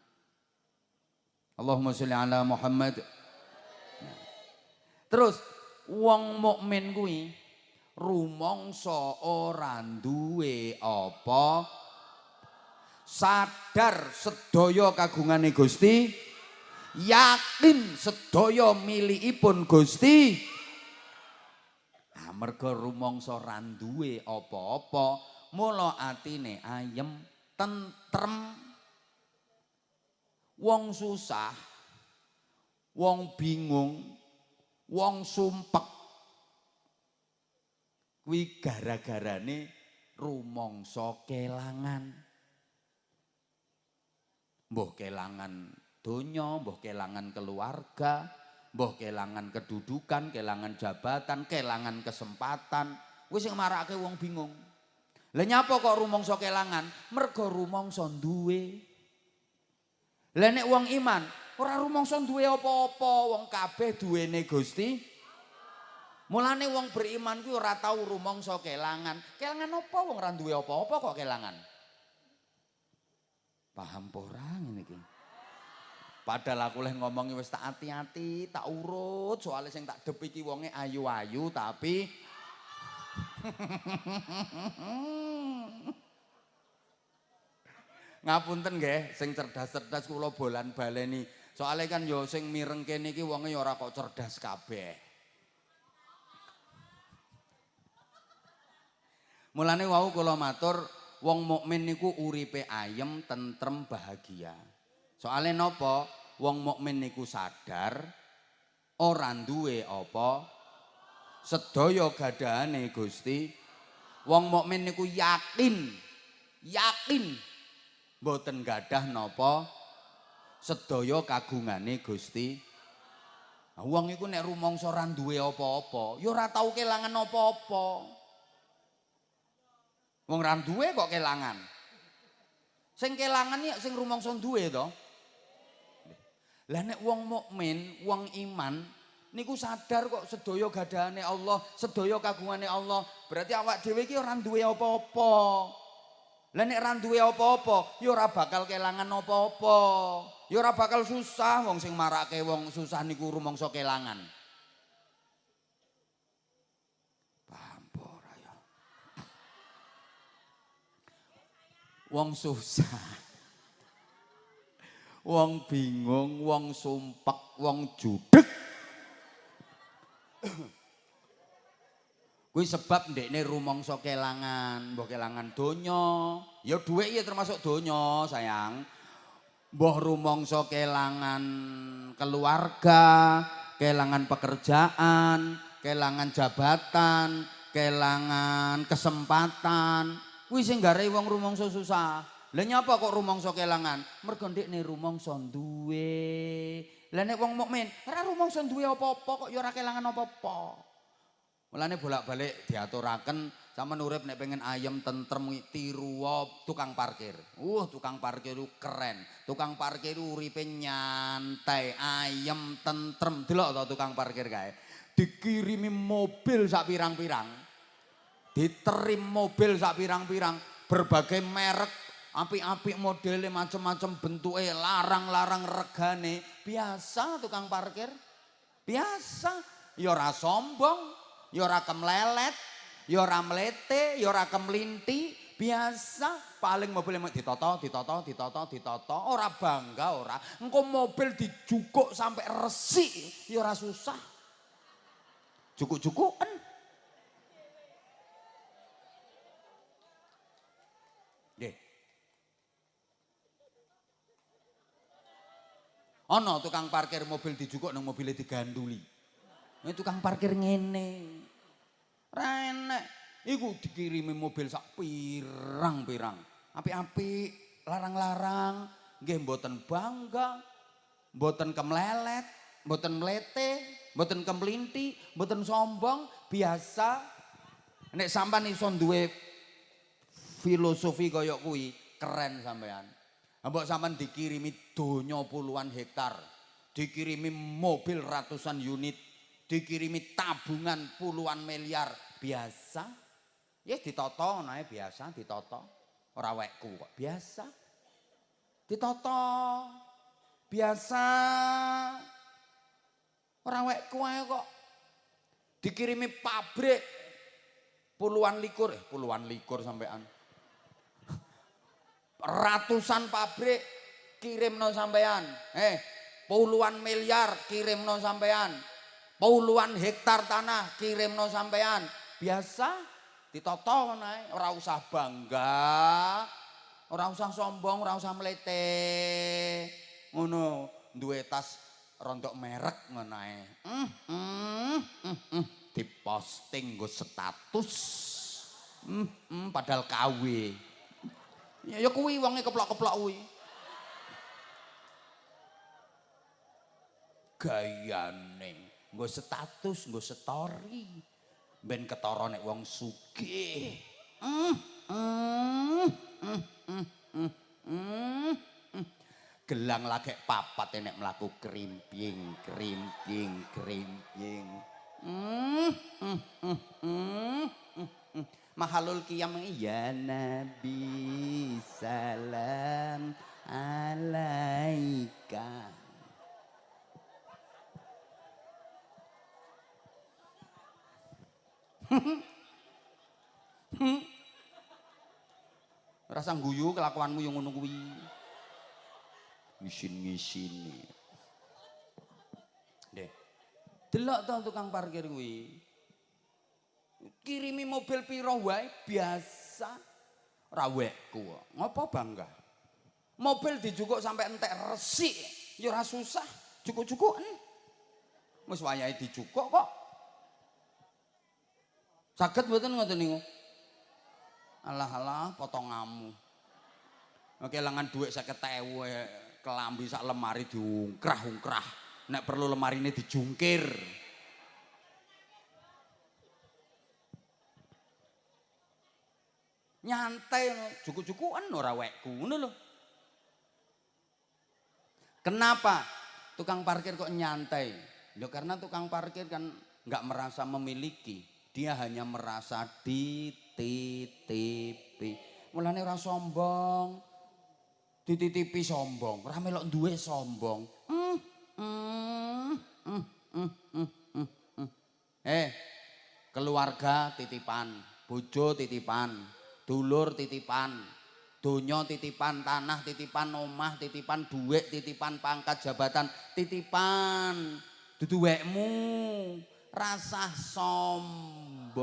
Allahumma sholli ala Muhammad. Nah. Terus wong mukmin kuwi rumangsa ora duwe apa sadar sedaya kagungane Gusti, yakin sedaya milikipun Gusti. Nah, merga rumangsa ora duwe apa-apa, mula atine ayem, tentrem. Wong susah, wong bingung, wong sumpek kuwi gara-garane rumangsa kelangan. Mbah kelangan donya, mbah kelangan keluarga, mbah kelangan kedudukan, kelangan jabatan, kelangan kesempatan. Kuwi sing marakake wong bingung. Lah nyapa kok rumangsa kelangan? Merga rumangsa duwe. Lah nek wong iman ora rumangsa duwe apa-apa, wong kabeh duwene Gusti. Mulane wong beriman kuwi ora tau rumangsa kelangan. Kelangan apa wong ora duwe apa-apa kok kelangan? Paham apa ora ngene iki? Padahal aku leh ngomongi wis tak hati-hati, tak urut, soalnya sing tak dep iki wonge ayu-ayu tapi ngapunten nggih, sing cerdas-cerdas kula bolan baleni. Soalnya kan yo sing mireng kene iki wonge ya ora kok cerdas kabeh. Mulane wau kula matur wong mukmin niku uripe ayem, tentrem, bahagia. Soale napa? Wong mukmin niku sadar ora duwe apa sedaya gadahane Gusti. Wong mukmin niku yakin mboten gadah napa sedaya kagungane Gusti. Nah, wong iku nek rumangsa ora duwe apa-apa, ya ora tau kelangan apa-apa. Wong ra duwe kok kelangan. Sing kelangan ya sing rumangsa duwe to. Lah nek wong mukmin, wong iman niku sadar kok sedaya gadahane Allah, sedaya kagungane Allah. Berarti awak dhewe iki ora duwe apa-apa. Lah nek ra duwe apa-apa, ya ora bakal kelangan apa-apa. Ya ora bakal susah wong sing marake wong susah niku rumangsa kelangan. Wong susah, wong bingung, wong sumpek, wong judeg. Kuwi sebab ndekne rumangsa kelangan, mbah kelangan donya, ya dhuwit ya termasuk donya, sayang. Mbah rumangsa kelangan keluarga, kelangan pekerjaan, kelangan jabatan, kelangan kesempatan. Kuwi sing garai wong rumangsa susah. Lah nyapa kok rumangsa kelangan? Mergo ndekne rumangsa duwe. Lah nek wong mukmin ora rumangsa duwe apa-apa kok ya ora kelangan apa-apa. Mulane bolak-balik diaturaken sampean urip nek pengen ayem tentrem tiru tukang parkir. Tukang parkir itu keren. Tukang parkir uripe nyantai, ayem, tentrem. Delok to tukang parkir kae. dikirimi mobil sak pirang-pirang, diterim mobil sak pirang-pirang, berbagai merek, apik-apik modele, macam-macam bentuke, larang-larang regane. Biasa tukang parkir, biasa. Ya ora sombong, ya ora kemlelet, ya ora mlete, ya ora kemlinti, biasa. Paling mobil emang ditoto, ora bangga ora. Engko mobil dijukuk sampai resik, ya ora susah. Jukuk-jukuken. Nggih. Ana tukang parkir mobil dijukuk nang mobile diganduli. Ini tukang parkir ngene. Ra enek. Iku dikirimi mobil sak pirang-pirang. Apik-apik, larang-larang, nggih mboten bangga, mboten kemlelet, mboten mlete, mboten kemlinti, mboten sombong, biasa. Nek sampean iso duwe filosofi kaya kuwi, keren sampean. Mbok sampean dikirimi donya puluhan hektar, dikirimi mobil ratusan unit, dikirimi tabungan puluhan miliar, biasa. Ya ditoto nae biasa, ditoto. Ora wekku kok, biasa. Ditoto. Biasa. Ora wekku ae kok. Dikirimi pabrik puluhan likur sampean. Ratusan pabrik kirimno sampean. Puluhan miliar kirimno sampean. Puluhan hektar tanah kirimno sampean. Biasa. Ditoto nae, ora usah bangga, ora usah sombong, ora usah mlete. Ngono, duwe tas rontok merek ngono ae. Diposting nggo status. Padahal KW. Ya kuwi wonge keplok-keplok kuwi. Gayane nggo status, nggo story. Ben ketara nek wong sugih. Gelang lagek papat nek mlaku krimping. Mahalul qiyam ya Nabi salam alaika. Rasa guyu kelakuanmu yang ngono kuwi. Ngisin-ngisini. Deh. Delok to tukang parkir kuwi. Kirimi mobil piro wae biasa. Ora wekku. Ngopo bangga? Mobil dijukuk sampai entek resik, ya ora susah, cukuk-cukuken. Wis wayahe dijukuk kok. Saged mboten ngoten niku? Alah potonganmu. Kelangan dhuwit 50.000 kelambi sak lemari diungkrah-ungkrah. Nek perlu lemarine dijungkir. Nyantai cukup-cukukan ora wekku ngono lho. Kenapa tukang parkir kok nyantai? Ya karena tukang parkir kan nggak merasa memiliki. Dia hanya merasa dititipi. Mulane ora sombong. Dititipi sombong, ora melok duwe sombong. Keluarga titipan, bojo titipan, dulur titipan, donya titipan, tanah titipan, omah titipan, duit titipan, pangkat jabatan titipan. Dudu wekmu. Rasa sombong.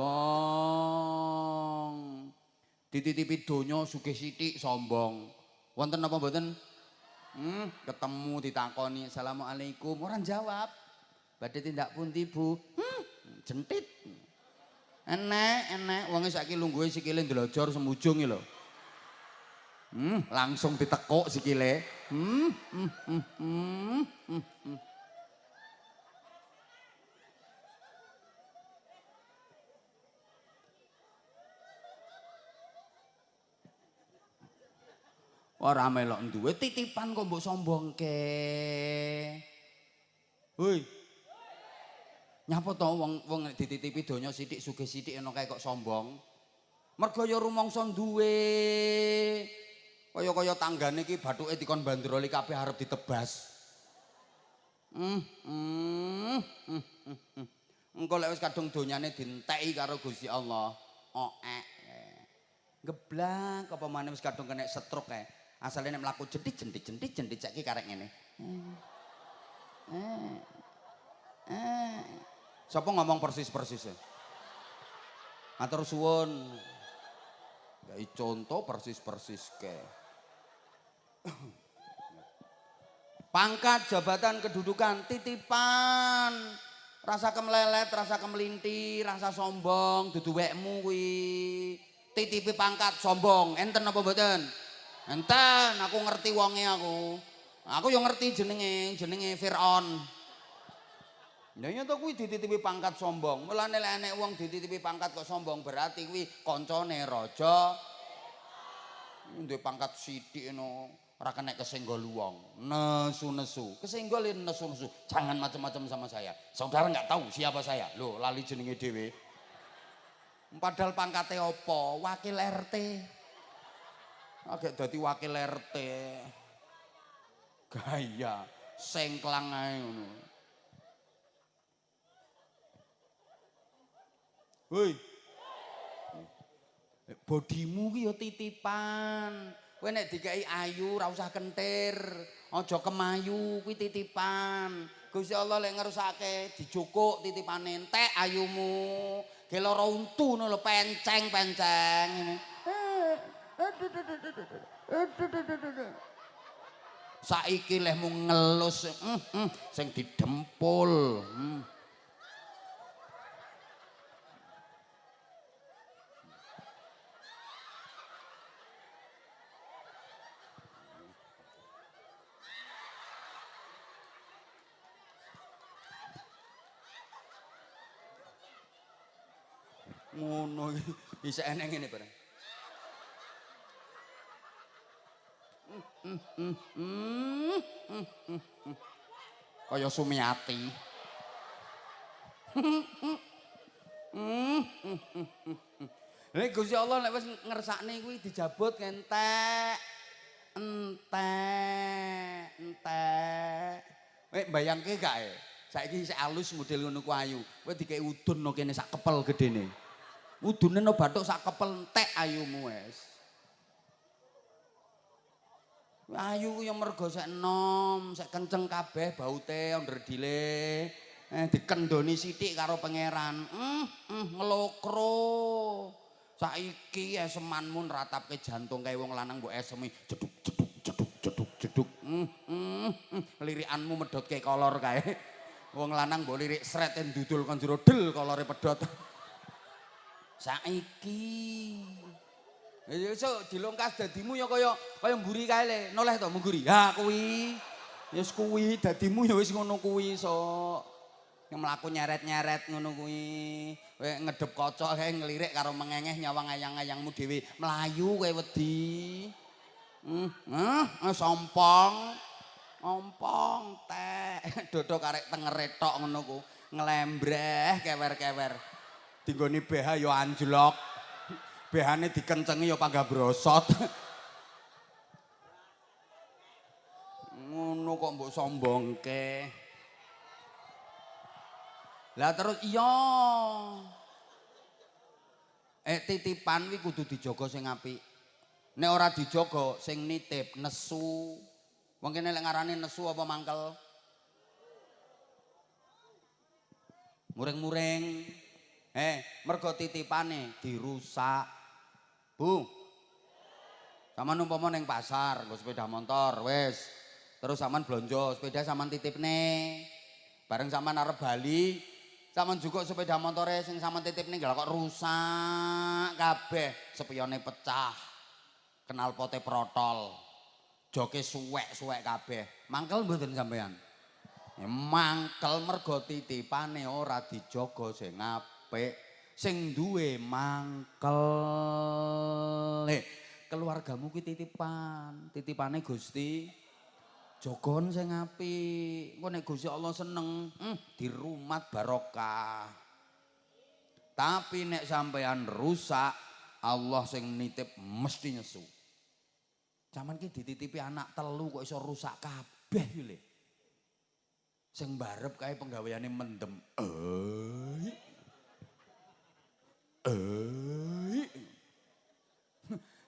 Dititipi donya sugih sithik sombong. Wonten apa mboten? Ketemu ditakoni assalamualaikum, orang jawab. Badhe tindak pundi Bu? Jentit. Enek wonge saiki lungguhe sikile ndlojor semujung iki lho. Langsung ditekuk sikile. Ora melok duwe titipan kok mbok sombongke. Hoi. Nyapa to wong nek dititipi donya sithik sugih sithik ana kae kok sombong. Mergo ya rumangsa duwe. Kaya tanggane iki bathuke dikon bandroli kabeh arep ditebas. Engko lek wis kadung donyane dinteki karo Gusti Allah. Oek. Geblak apa maneh wis kadung kena stroke kae. Asale nek mlaku jentik saiki karek ngene. Sapa ngomong persis-persis e? Matur suwun. Kayak contoh persis-persis ke. Pangkat, jabatan, kedudukan, titipan. Rasa kemlelet, rasa kemelinti, rasa sombong, dudu wekmu kuwi. Titipi pangkat sombong, enten apa mboten? Enten, aku ngerti wonge aku. Aku yo ngerti jenenge Firaun. Ya to kuwi dititipi pangkat sombong. Mulane lek enek wong dititipi pangkat kok sombong berarti kuwi kancane raja. Duwe pangkat sithik ngono, ora kena kesenggol wong. Nesu-nesu. Kesenggol nesu-nesu. Jangan macam-macam sama saya. Saudara enggak tahu siapa saya. Loh, lali jenenge dhewe. Padahal pangkate apa? Wakil RT. Agak dadi wakil RT. Gaya sengklang ae ngono. Woi. Bodimu ki ya titipan. Kowe nek dikai ayu ora usah kentir, aja kemayu kuwi titipan. Gusti Allah lek ngersake dijukuk titipane entek ayumu. Ge lara untu ngono lho penceng-penceng ngene. Saiki lehmu ngelus sing didempul. Ngono iki isih eneng ngene bareng. Kaya Sumiati. Lek Gusti Allah nek wis ngersakne kuwi dijabut entek. Entek. Kowe mbayangke gak e? Saiki isih alus model ngono ku ayu. Kowe dikeki udun no kene sak kepel gedene. Udune no bathuk sak kepel entek ayumu wis. Ayu ku yo mergo sek enom, sek kenceng kabeh baute onderdile. Dikendoni sithik karo pangeran. Ngelokro. Saiki esemanmu nratapke jantung kae wong lanang mbok esemi jeduk. Lirikanmu medhotke kolor kae. Wong lanang mbok lirik sret ndudul kon jero del kolore pedhot. Saiki esuk dilongkas dadimu ya kaya mburi kae le, noleh to mburi. Ha kuwi. Ya wis kuwi dadimu ya wis ngono kuwi sok. Yang mlaku nyeret-nyeret ngono kuwi. Kowe ngedep kaca kae ngelirik karo mengengeh nyawang ayang-ayangmu dhewe. Mlayu kowe wedi. Sompong. Ompong tek. Dodho karek tengere tok ngono ku. Nglembreh kewer-kewer. Dinggoni BH ya anjlok. BH-ne dikencengi ya panggah brosot. Ngono kok mbok sombongke. Lah terus iya. Titipan kuwi kudu dijaga sing apik. Nek ora dijaga sing nitip nesu. Wong kene lek ngarani nesu apa mangkel? Muring-muring. Mergo titipane dirusak. Bu. Sampeyan umpama ning pasar nggo sepeda motor wis. Terus sampean blonjo, sepeda sampean titipne. Bareng sampean arep bali, sampean jukuk sepeda motore sing sampean titipne lha kok rusak kabeh, spiyone pecah. Knalpote protol. Joke suwek-suwek kabeh. Mangkel mboten sampean? Ya mangkel mergo titipane ora dijaga sing apik. Sing duwe mangkel. Keluargamu kuwi titipan, titipane Gusti. Jogon sing apik. Engko nek Gusti Allah seneng, dirumat barokah. Tapi nek sampean rusak, Allah sing nitip mesti nyesu. Zaman ki dititipi anak telu kok iso rusak kabeh yo le. Sing mbarep kae penggaweane mendem.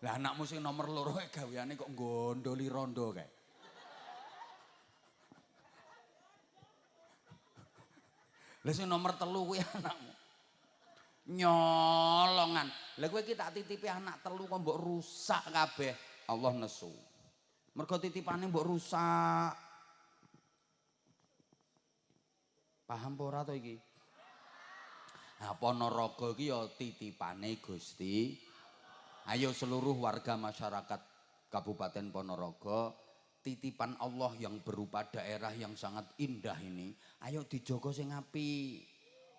Lah anakmu sing nomor loro gaweane kok gondoli rondo kae. Lah sing nomor 3 kuwi anakmu. Nyolongan. Lah kowe iki tak titipi anak 3 kok mbok rusak kabeh. Allah nesu. Mergo titipane mbok rusak. Paham apa ora to iki? Nah, Ponorogo iki ya titipane Gusti. Ayo seluruh warga masyarakat Kabupaten Ponorogo, titipan Allah yang berupa daerah yang sangat indah ini, ayo dijogo sing apik.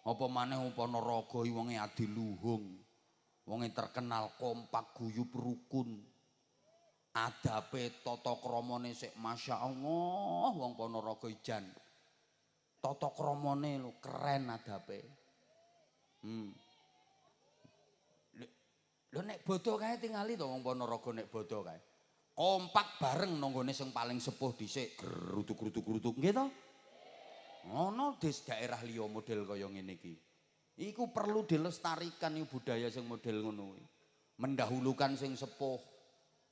Apa maneh Ponorogo iki wonge adiluhung. Wonge terkenal kompak guyub rukun. Adabe tata kramane sik masyaallah wong Ponorogo ijan. Tata kramane lho keren adabe. Lho nek bodho kae tingali to wong Ponorogo nek bodho kae. Kompak bareng nanggone sing paling sepuh dhisik grutuk-grutuk nggih to? Ono daerah liya model kaya ngene iki. Iku perlu dilestarikan iki budaya sing model ngono kuwi. Mendahulukan sing sepuh.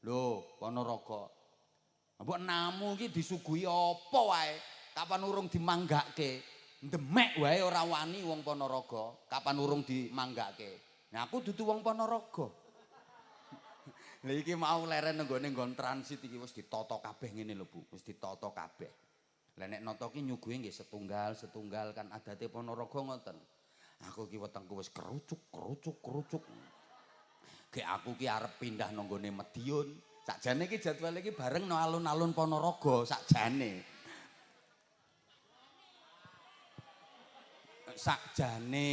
Lho, Ponorogo. Mbok namu iki disuguhi apa wae? Kapan urung dimanggake? Ndemek wae ora wani wong Ponorogo. Kapan urung dimanggake? Nah aku dudu wong Ponorogo. Lah iki mau leren nggone nggon transit iki wis ditata kabeh ngene lho Bu, wis ditata kabeh. Lah nek nata ki nyuguhi nggih setunggal kan adate Ponorogo ngoten. Aku ki wetengku wis kerucuk. Gek aku ki arep pindah nang nggone Madiun. Sakjane ki jadwal iki bareng no alun-alun Ponorogo sakjane. Sakjane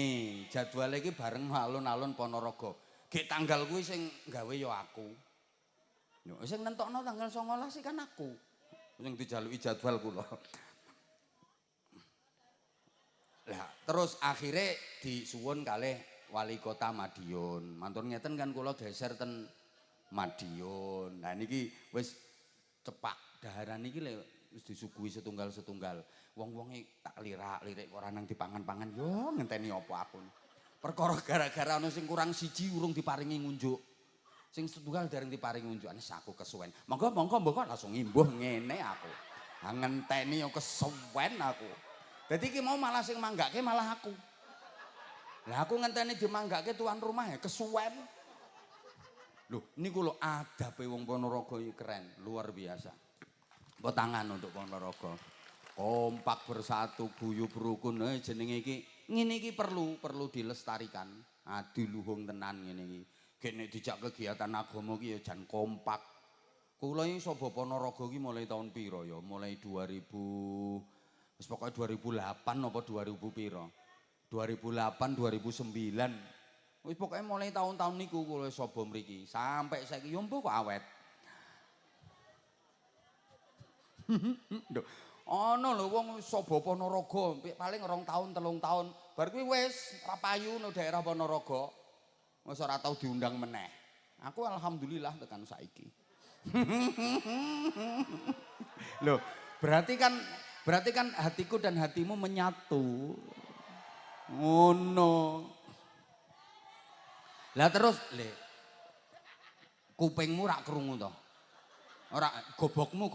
jadwal iki bareng alun-alun Ponorogo. Gek tanggal kuwi sing gawe ya aku. Yo sing nentokno tanggal 19 kan aku. Sing dijaluki jadwal kula. Lah terus akhirnya disuwun kalih Wali Kota Madiun. Mantun ngeten kan kula geser ten Madiun. Nah niki wis cepak daharan iki lho wis disuguhi setunggal-setunggal. Wong-wonge tak lirak-lirik ora nang dipangan-pangan yo ngenteni apa aku. Perkara gara-gara ana sing kurang siji urung diparingi ngunjuk. Sing setunggal dereng diparingi ngunjuk. Anes aku kesuwen. Monggo mbok langsung imbuh ngene aku. Ha ngenteni yo kesuwen aku. Dadi iki mau malah sing manggake malah aku. Lah aku ngenteni dimanggake tuan rumah ya kesuwen. Loh, niku lho adabe wong Ponorogo iki keren, luar biasa. Mbok tangan untuk Ponorogo. Kompak bersatu, guyub rukun, jenenge iki ngene iki perlu dilestarikan. Adiluhung tenan ngene iki. Gek nek dijak kegiatan agama iki ya jan kompak. Kula iki Sobo Ponorogo iki mulai tahun pira ya? Mulai 2000 wis pokoke 2008 apa 2000 pira? 2008 2009. Wis pokoke mulai tahun-tahun niku kula Sobo mriki sampai saiki yo kok awet. Ana lho wong Sobo Ponorogo paling 2 tahun 3 tahun bar kuwi wis ra payu nang daerah Ponorogo. Wis ora tau diundang meneh. Aku alhamdulillah tekan saiki. Loh, berarti kan hatiku dan hatimu menyatu. Ngono. Lah terus le kupingmu rak krungu to. Ora gobokmu.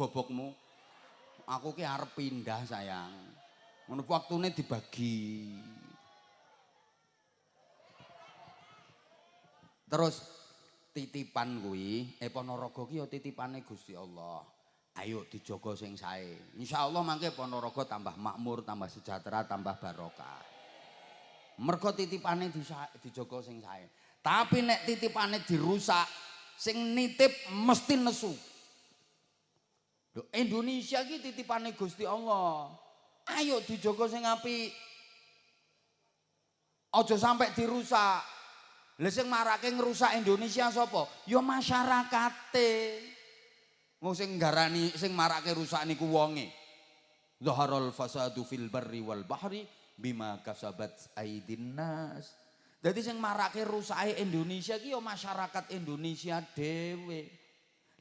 Aku ki arep pindah sayang. Ngono waktune dibagi. Terus titipan kuwi Ponorogo ki ya titipane Gusti Allah. Ayo dijogo sing sae. Insyaallah mangke Ponorogo tambah makmur, tambah sejahtera, tambah barokah. Mergo titipane dijogo sing sae. Tapi nek titipane dirusak, sing nitip mesti nesu. Loh, Indonesia ki titipane Gusti Allah. Ayo dijogo sing apik. Aja sampai dirusak. Lah sing marake ngrusak Indonesia sapa? Ya masyarakate. Wong sing nggarani sing marake rusak niku wonge. Zaharul fasadu fil barri wal bahri bima kasabat aidin nas. Dadi sing marake rusake Indonesia ki ya masyarakat Indonesia dhewe.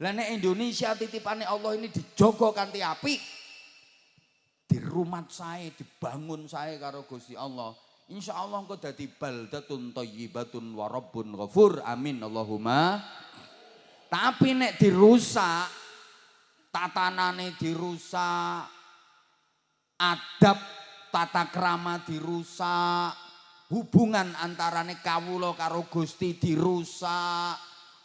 Lah nek Indonesia titipane Allah ini dijogo kanthi apik, dirumat sae, dibangun sae karo Gusti Allah. Insyaallah engko dadi baldatun thayyibatun wa rabbun ghafur. Amin Allahumma. Tapi nek dirusak, tatanane dirusak, adab tata krama dirusak, hubungan antarane kawula karo Gusti dirusak,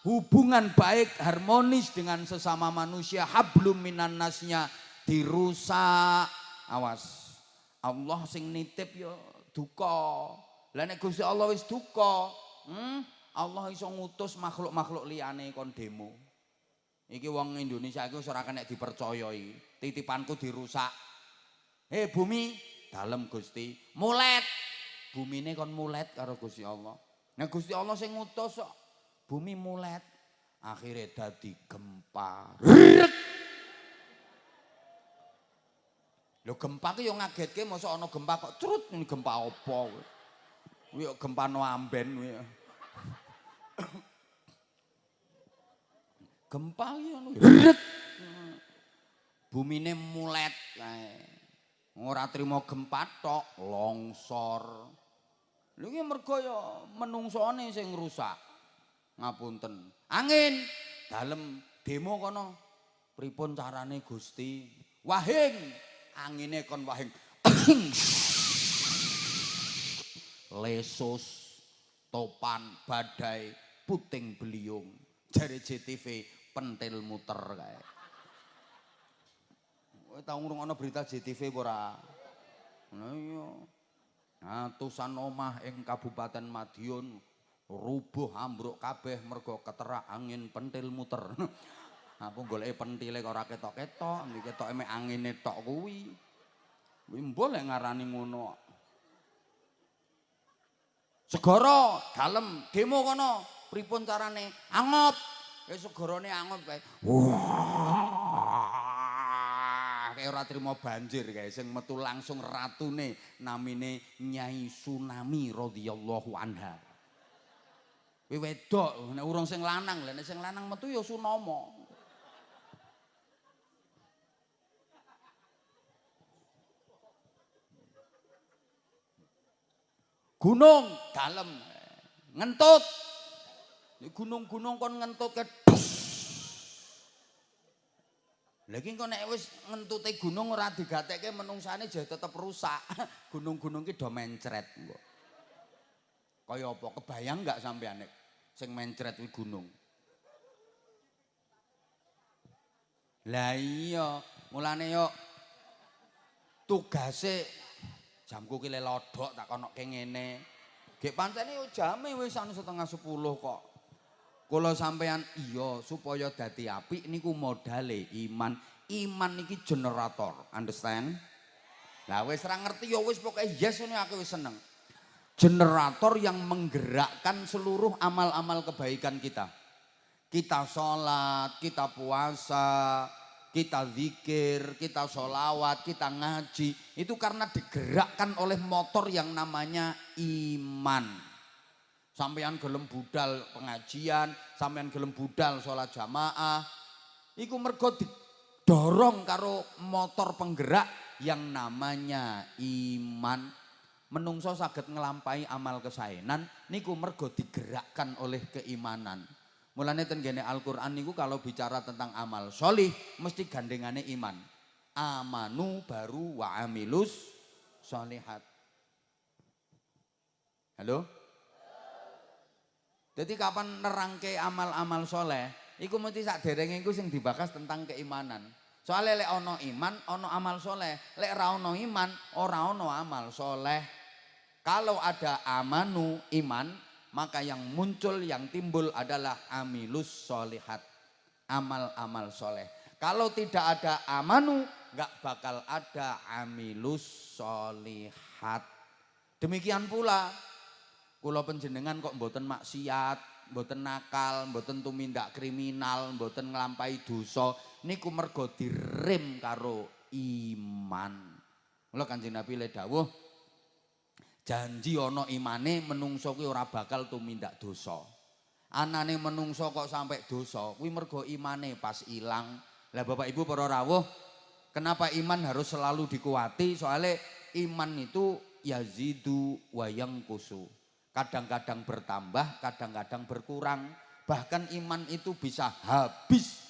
hubungan baik harmonis dengan sesama manusia hablum minan nasnya dirusak. Awas, Allah sing nitip ya duka. Lah nek Gusti Allah wis duka, Allah iso ngutus makhluk-makhluk liyane kon demo. Iki wong Indonesia iki wis ora kena dipercaya iki. Titipanku dirusak. Hei bumi, dalem Gusti, mulet. Bumine kon mulet karo Gusti Allah. Nah Gusti Allah sing ngutus kok bumi mulet. Akhire dadi gempa. Lho gempa ki yo ngagetke mosok ana gempa kok crut ini gempa apa kowe. Kuwi yo gempa no amben kuwi. Gempa ki ngono. Bumine mulet kae. Ora trimo gempa tok, longsor. Lho iki mergo ya menungsone sing rusak. Ngapunten. Angin dalem demo kono. Pripun carane Gusti? Wahing, angine kon wahing. Lesus, topan, badai, puting beliung. Jare JTV pentil muter kae. Kowe tau ngrungokno berita JTV ora? Nah iya. Atusan omah ing Kabupaten Madiun rubuh ambruk kabeh mergo keterak angin pentil muter. Aku goleki pentile kok ora ketok-ketok, iki ketoke mek angine tok kuwi. Kuwi mbok lek ngarani ngono. Segara dalem demo kono, pripun carane? Angop. Wis segarane angop kae. Kayak ora trimo banjir kae sing metu langsung ratune namine Nyai Tsunami radhiyallahu anha. Kuwi wedok, nek urung sing lanang, lha nek sing lanang metu ya Sunomo. Gunung dalem ngentut. Gunung-gunung kon ngentut ke lagi kok nek wis ngentute gunung ora digatekke menungsane jare tetep rusak. Gunung-gunung ki do mencret kok. Kaya apa kebayang enggak sampeyan nek sing mencret kuwi gunung. Lah iya, mulane yo tugase jamku ki le lodok tak konoke ngene. Gek pancene yo jame wis 9:30 kok. Kula sampean iya supaya dadi apik niku modale iman. Iman niki generator, understand? Lah wis ora ngerti ya wis pokoke yes ngene aku wis seneng. Generator yang menggerakkan seluruh amal-amal kebaikan kita. Kita sholat, kita puasa, kita zikir, kita sholawat, kita ngaji. Itu karena digerakkan oleh motor yang namanya iman. Sampeyan gelem budal pengajian, sampeyan gelem budal sholat jamaah. Iku mergo didorong karo motor penggerak yang namanya iman. Menungso saged nglampahi amal kesaenan niku mergo digerakkan oleh keimanan. Mulane ten gene Al-Qur'an niku kalau bicara tentang amal sholih mesti gandengane iman. Amanu baru wa amilus sholihat. Halo? Jadi kapan nerangke amal-amal soleh, iku mesti sakderenge iku sing dibahas tentang keimanan. Soalnya lek ono iman, ono amal soleh. Lek ra ono iman, ora ono amal soleh. Kalau ada amanu iman, maka yang muncul, yang timbul adalah amilus solihat. Amal-amal soleh. Kalau tidak ada amanu, gak bakal ada amilus solihat. Demikian pula, kula panjenengan kok mboten maksiat, mboten nakal, mboten tumindak kriminal, mboten nglampahi dosa niku mergo direm karo iman. Mula Kanjeng Nabi le dawuh janji ana imane menungso kuwi ora bakal tumindak dosa. Anane menungso kok sampai dosa kuwi mergo imane pas ilang. Lah Bapak Ibu para rawuh, kenapa iman harus selalu dikuati? Soalnya iman itu yazidu wa yanqusu. Kadang-kadang bertambah, kadang-kadang berkurang. Bahkan iman itu bisa habis,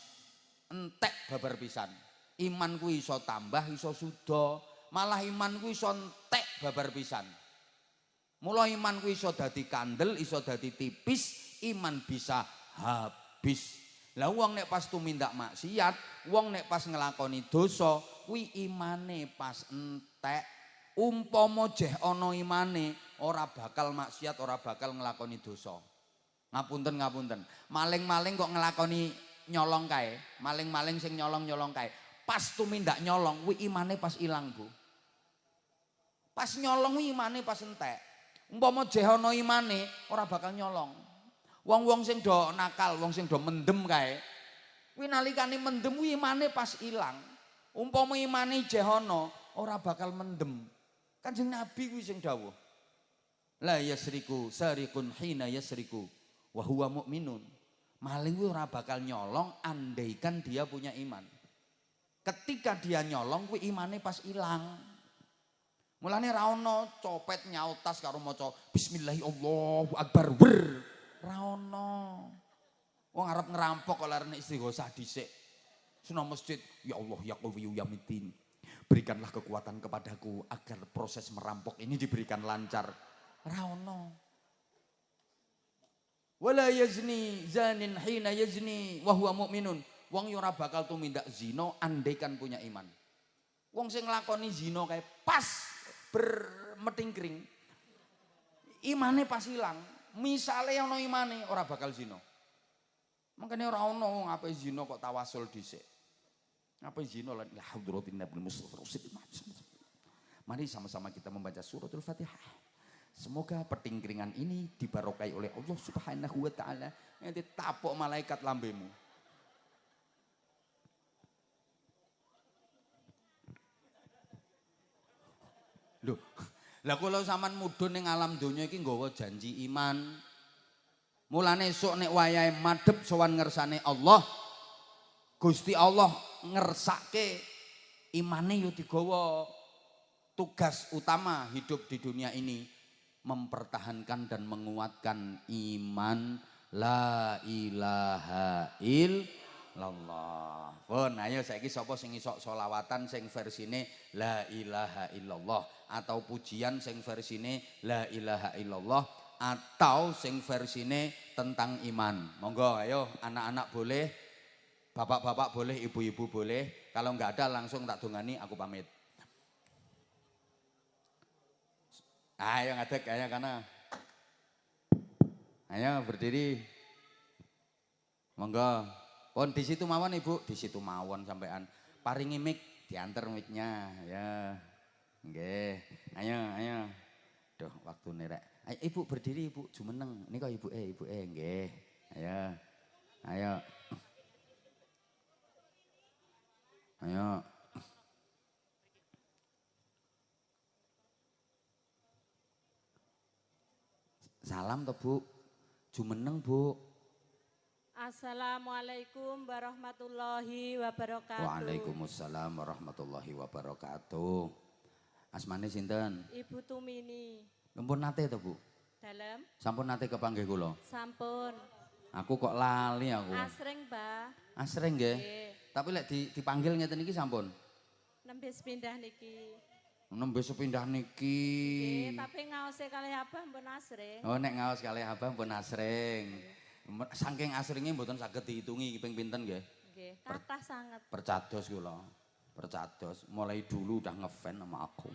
entek babar pisan. Iman ku iso tambah, iso suda. Malah iman ku iso entek babar pisan. Mula iman ku iso dadi kandel, iso dadi tipis, iman bisa habis. Lah wong nek pas tumindak maksiat, wong nek pas ngelakoni dosa, kuwi imane pas entek. Umpama jeh ana imane, ora bakal maksiat, ora bakal ngelakoni dosa. Ngapunten. Maling-maling kok ngelakoni nyolong kae, maling-maling sing nyolong-nyolong kae. Pas tumindak nyolong, kuwi imane pas ilang, Bu. Pas nyolong kuwi imane pas entek. Umpama jeh ana imane, ora bakal nyolong. Wong-wong sing do nakal, wong sing do mendem kae, kuwi nalikane mendem kuwi imane pas ilang. Umpama imane jeh ana, ora bakal mendem. Kanjeng Nabi kuwi sing dawuh. La yasriku sariqun hina yasriku wa huwa mu'minun. Maling kuwi ora bakal nyolong andaikan dia punya iman. Ketika dia nyolong kuwi imane pas ilang. Mulane ra ono copet nyautas karo maca bismillahirrahmanirrahim Allahu akbar wer. Ra ono. Wong arep ngerampok kok larene istighosah dhisik. Sunah masjid, ya Allah ya Qawiyu ya Matin. Berikanlah kekuatan kepadaku agar proses merampok ini diberikan lancar. Ra ono. Wala yazni zanin hina yazni wa huwa mu'minun. Wong ora bakal tumindak zina andaikan punya iman. Wong sing nglakoni zina kae pas bermetingkring. Imane pas ilang. Misale ana imane ora bakal zina. Makane ora ono wong ape zina kok tawasul dhisik. Apa zina lan la hadratin nabil mustafa. Mari sama-sama kita membaca suratul Fatihah. Semoga petingkringan ini dibarokai oleh Allah Subhanahu wa taala. Nanti tapok malaikat lambemu. Loh, lah kula sampean mudhun ning alam donya iki nggawa janji iman. Mulane esuk nek wayahe madhep sowan ngersane Allah, Gusti Allah ngersake imane yo digawa. Tugas utama hidup di dunia ini mempertahankan dan menguatkan iman la ilaha illallah. Pun ayo saiki sapa sing iso selawatan sing versine la ilaha illallah atau pujian sing versine la ilaha illallah atau sing versine tentang iman. Monggo ayo anak-anak boleh, bapak-bapak boleh, ibu-ibu boleh. Kalau enggak ada langsung tak dongani aku pamit. Ayo ngadeg, ayo kana. Ayo berdiri. Monggo. Pun di situ mawon Ibu, di situ mawon sampean. Paringi mic, diantar mic-nya ya. Nggih. Ayo. Duh, waktune rek. Ayo Ibu berdiri Ibu, jumeneng. Nika ibuke nggih. Ayo. Salam toh Bu. Jumeneng Bu. Assalamualaikum warahmatullahi wabarakatuh. Waalaikumsalam warahmatullahi wabarakatuh. Asmane sinten? Ibu Tumini. Sampun nate to Bu? Dalem? Sampun nate kepanggih kula? Sampun. Aku kok lali aku. Asring, Mbah. Asring nggih. Tapi lek dipanggil ngeten iki sampun. Nembe sepindah niki. Nembe sepindah niki. Nggih, tapi ngaose kalih Abah mpun asring. Oh nek ngaos kalih Abah mpun asring. Saking asringnya mboten saged dihitungi ping pinten nggih. Nggih, kathah sanget. Percados kula. Percados, mulai dulu udah ngefan sama aku.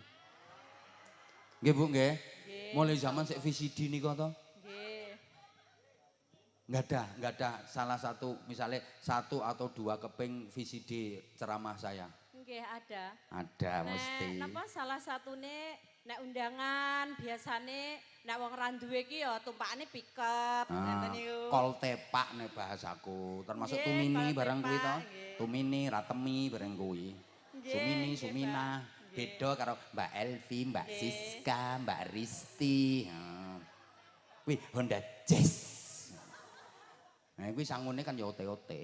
Nggih Bu nggih? Mulai zaman sik VCD nika to? Nggih. Enggak ada salah satu misalnya 1 atau 2 keping VCD ceramah saya. Nggih ada. Ada mesti. Napa salah satune nek undangan biasane nek wong ra duwe iki ya tumpakane pickup ngoten niku. Kol tepak nek bahasaku. Termasuk Nggih, tumini kol barang kuwi to. tepak, nggih. Tumini, ratemi barang kuwi. Nggih, Sumini, nggih, Sumina. Pak. Nggih. Beda karo Mbak Elvi, Mbak Nggih. Siska, Mbak Risti. Kuwi Honda Jazz. Nah, kuwi sangune kan ya ote-ote.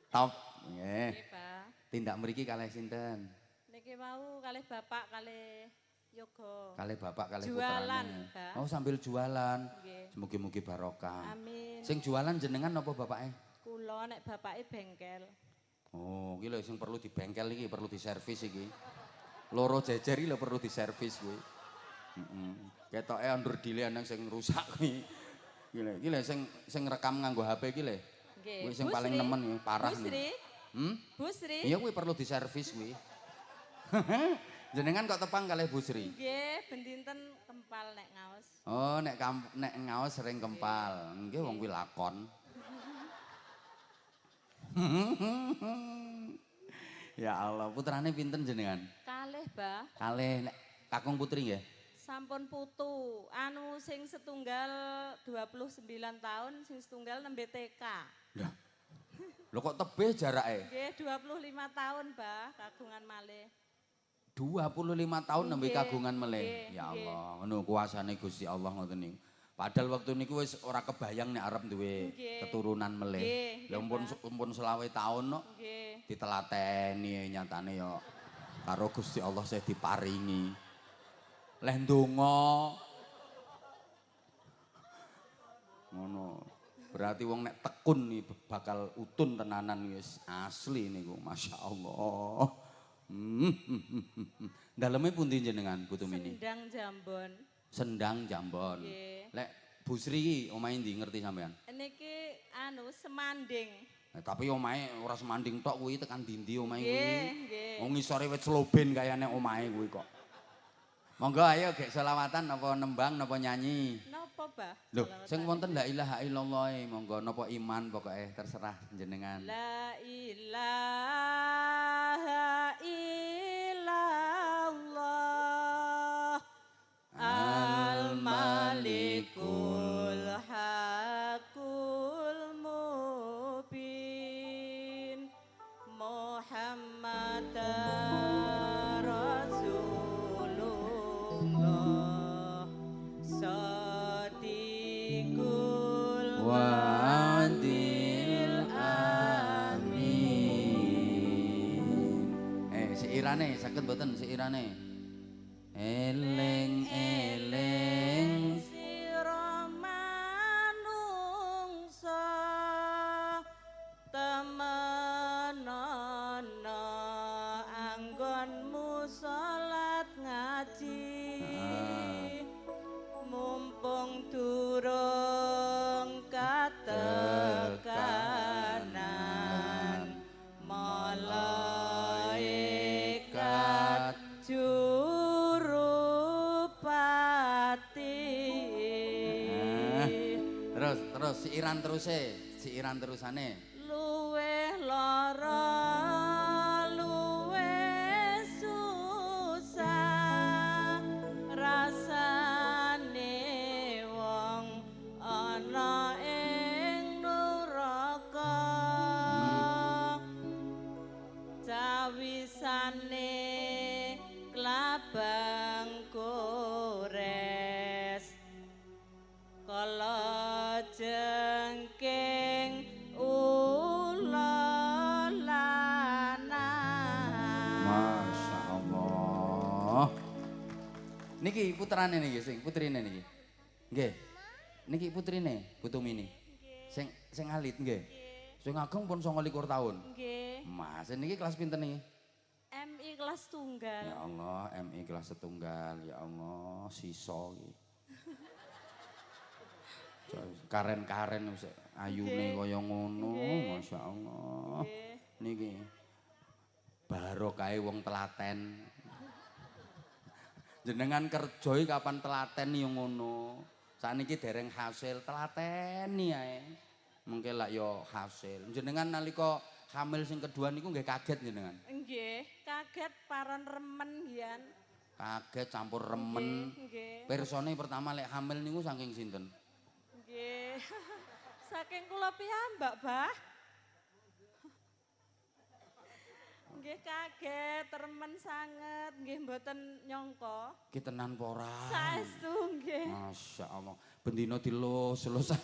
Top. Nggih. Nggih, Pak. Tindak mriki kalih sinten? Niki wau kalih bapak kalih yoga. Kalih bapak kalih Jualan, putrane. Pak. Oh, sambil jualan. Nggih. Mugi-mugi barokah. Amin. Sing jualan jenengan apa bapake? Kula nek bapake bengkel. Oh, iki lho sing perlu dibengkel iki, perlu diservis iki. Loro jejer iki lho perlu diservis kuwi. Heeh. Ketoke ondur dile ana sing rusak kuwi. Iki lho sing rekam nganggo HP iki lho. Nggih. Kuwi sing Bu paling Sri. nemen ya, parah Bu Sri. Bu Sri. Iya kuwi perlu diservis kuwi. Jenengan kok tepang kalih Bu Sri? Nggih, ben dinten kempal nek ngaos. Oh, nek ngaos sering kempal. Nggih wong kuwi lakon. Ya Allah, putrane pinten jenengan? Kalih, Bah. Kalih nek kakung putri nggih. Sampun putu. Anu sing setunggal 29 tahun, sing setunggal nembe TK. Lah. Lho kok tebih jarake? Nggih, 25 tahun, Bah, kagungan malih. 25 tahun nembe Nggih, kagungan meleh. nggih, Ya nggih. Allah, ngono kuasane Gusti Allah ngoten niku. Padahal waktu niku wis ora kebayang nek arep duwe Nggih. keturunan meleh. Nggih, Lah nggih, umpun selawe taun no, Nggih. ditelateni nyatane ya karo Gusti Allah saya diparingi. Leh ndonga. Ngono. Berarti wong nek tekun nih bakal utun tenanan wis asli niku, Masya Allah. Daleme pundi jenengan Bu Tumini? Sendang Jambon. Sendang Jambon. Nggih. Lek Bu Sri iki omahe ndi ngerti sampean? Niki anu Semanding. Tapi omahe ora semanding tok kuwi tekan dindi omahe kuwi. Nggih, nggih. Wong ngisore wit sloben kayane omahe kuwi kok. Monggo ayo gek selawatan napa nembang napa nyanyi. Napa, Bah? Lho, Selawatan. sing wonten la ilaha illallah monggo napa iman pokoke terserah jenengan. La ilaha illallah al-malikul hakul mubin Muhammadar Rasulullah Sadiqul Wadil amin. Seirane saged mboten seirane? Eling sira manungsa temenana anggonmu salat ngaji mumpung durung katekanan malaikat jurupati. Terus siiran terusane. Luweh lara luweh susah rasane wong ana ing neraka cawisane klabang gores kala jengking ula lanang. Masya Allah. Niki putrane niki sing putrine niki. Nggih. Niki putrine Bu Tumini. Sing alit nggih. Sing ageng pun 29 tahun. Nggih. Mas niki kelas pinten niki? MI kelas tunggal. Ya Allah, MI kelas setunggal. Ya Allah, sisa iki. Karen-karen wis ayune kaya ngono, Masya Allah. Niki barokahe wong telaten. Jenengan kerja iki kapan telaten ya ngono. Sakniki dereng hasil telateni ae. Mengke lak ya hasil. Jenengan nalika hamil sing kedua niku nggih kaget jenengan. Nggih, kaget paron remen gian. Kaget campur remen. Nggih. Pirsane pertama lek hamil niku saking sinten? Nggih. Saking kula piyambak, Bah. Nggih kaget, remen sanget, nggih mboten nyangka. Ki tenan apa ora? Saestu nggih. Masya Allah. Bendina dilus-lus.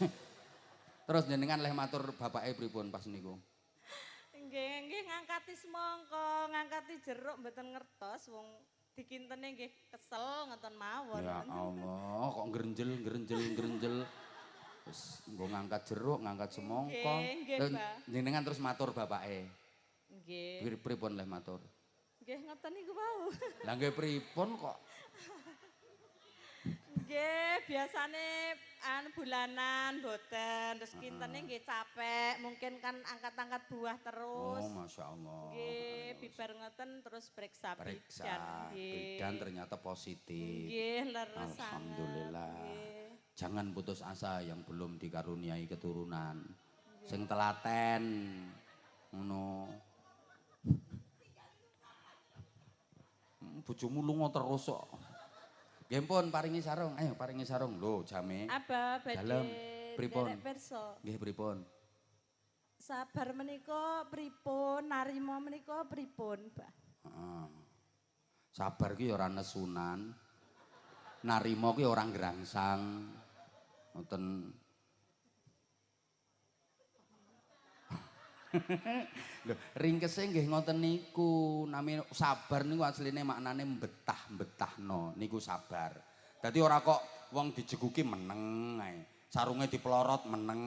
Terus jenengan leh matur bapake pripun pas niku? Nggih ngangkati semangka, ngangkati jeruk mboten ngertos wong dikintene nggih kesel ngoten mawon. Ya Allah, kok ngrenjel. Wis nggo ngangkat jeruk, ngangkat semangka. Nggih, Pak. Jenengan terus matur bapake. Nggih. Pripun leh matur? Nggih ngoten niku wau. Lah nggih pripun kok? Nggih, biasane bulanan mboten, terus kintene nggih capek, mungkin kan angkat-angkat buah terus. Oh, Masya Allah. Nggih, bibar ngoten terus periksa bidan. Bidan ternyata positif. Nggih, leres sanget. Alhamdulillah. Nggih. Jangan putus asa yang belum dikaruniai keturunan. Sing telaten. Ngono. Bojomu lunga terus kok. Nggih pun paringi sarung. Ayo paringi sarung. Lho, jame. Apa badhe Dalem pripun? nderek pirsa? Nggih pripun? Sabar menika pripun, narima menika pripun, Mbah? Heeh. Sabar ki ora nesunan. Narima ki ora ngrangsang. Ngoten. Lho, ringkese nggih ngoten niku. Nami sabar niku asline maknane mbetah-betahno niku sabar. Dadi ora kok wong dijeguki meneng ae. Sarunge dipelorot meneng.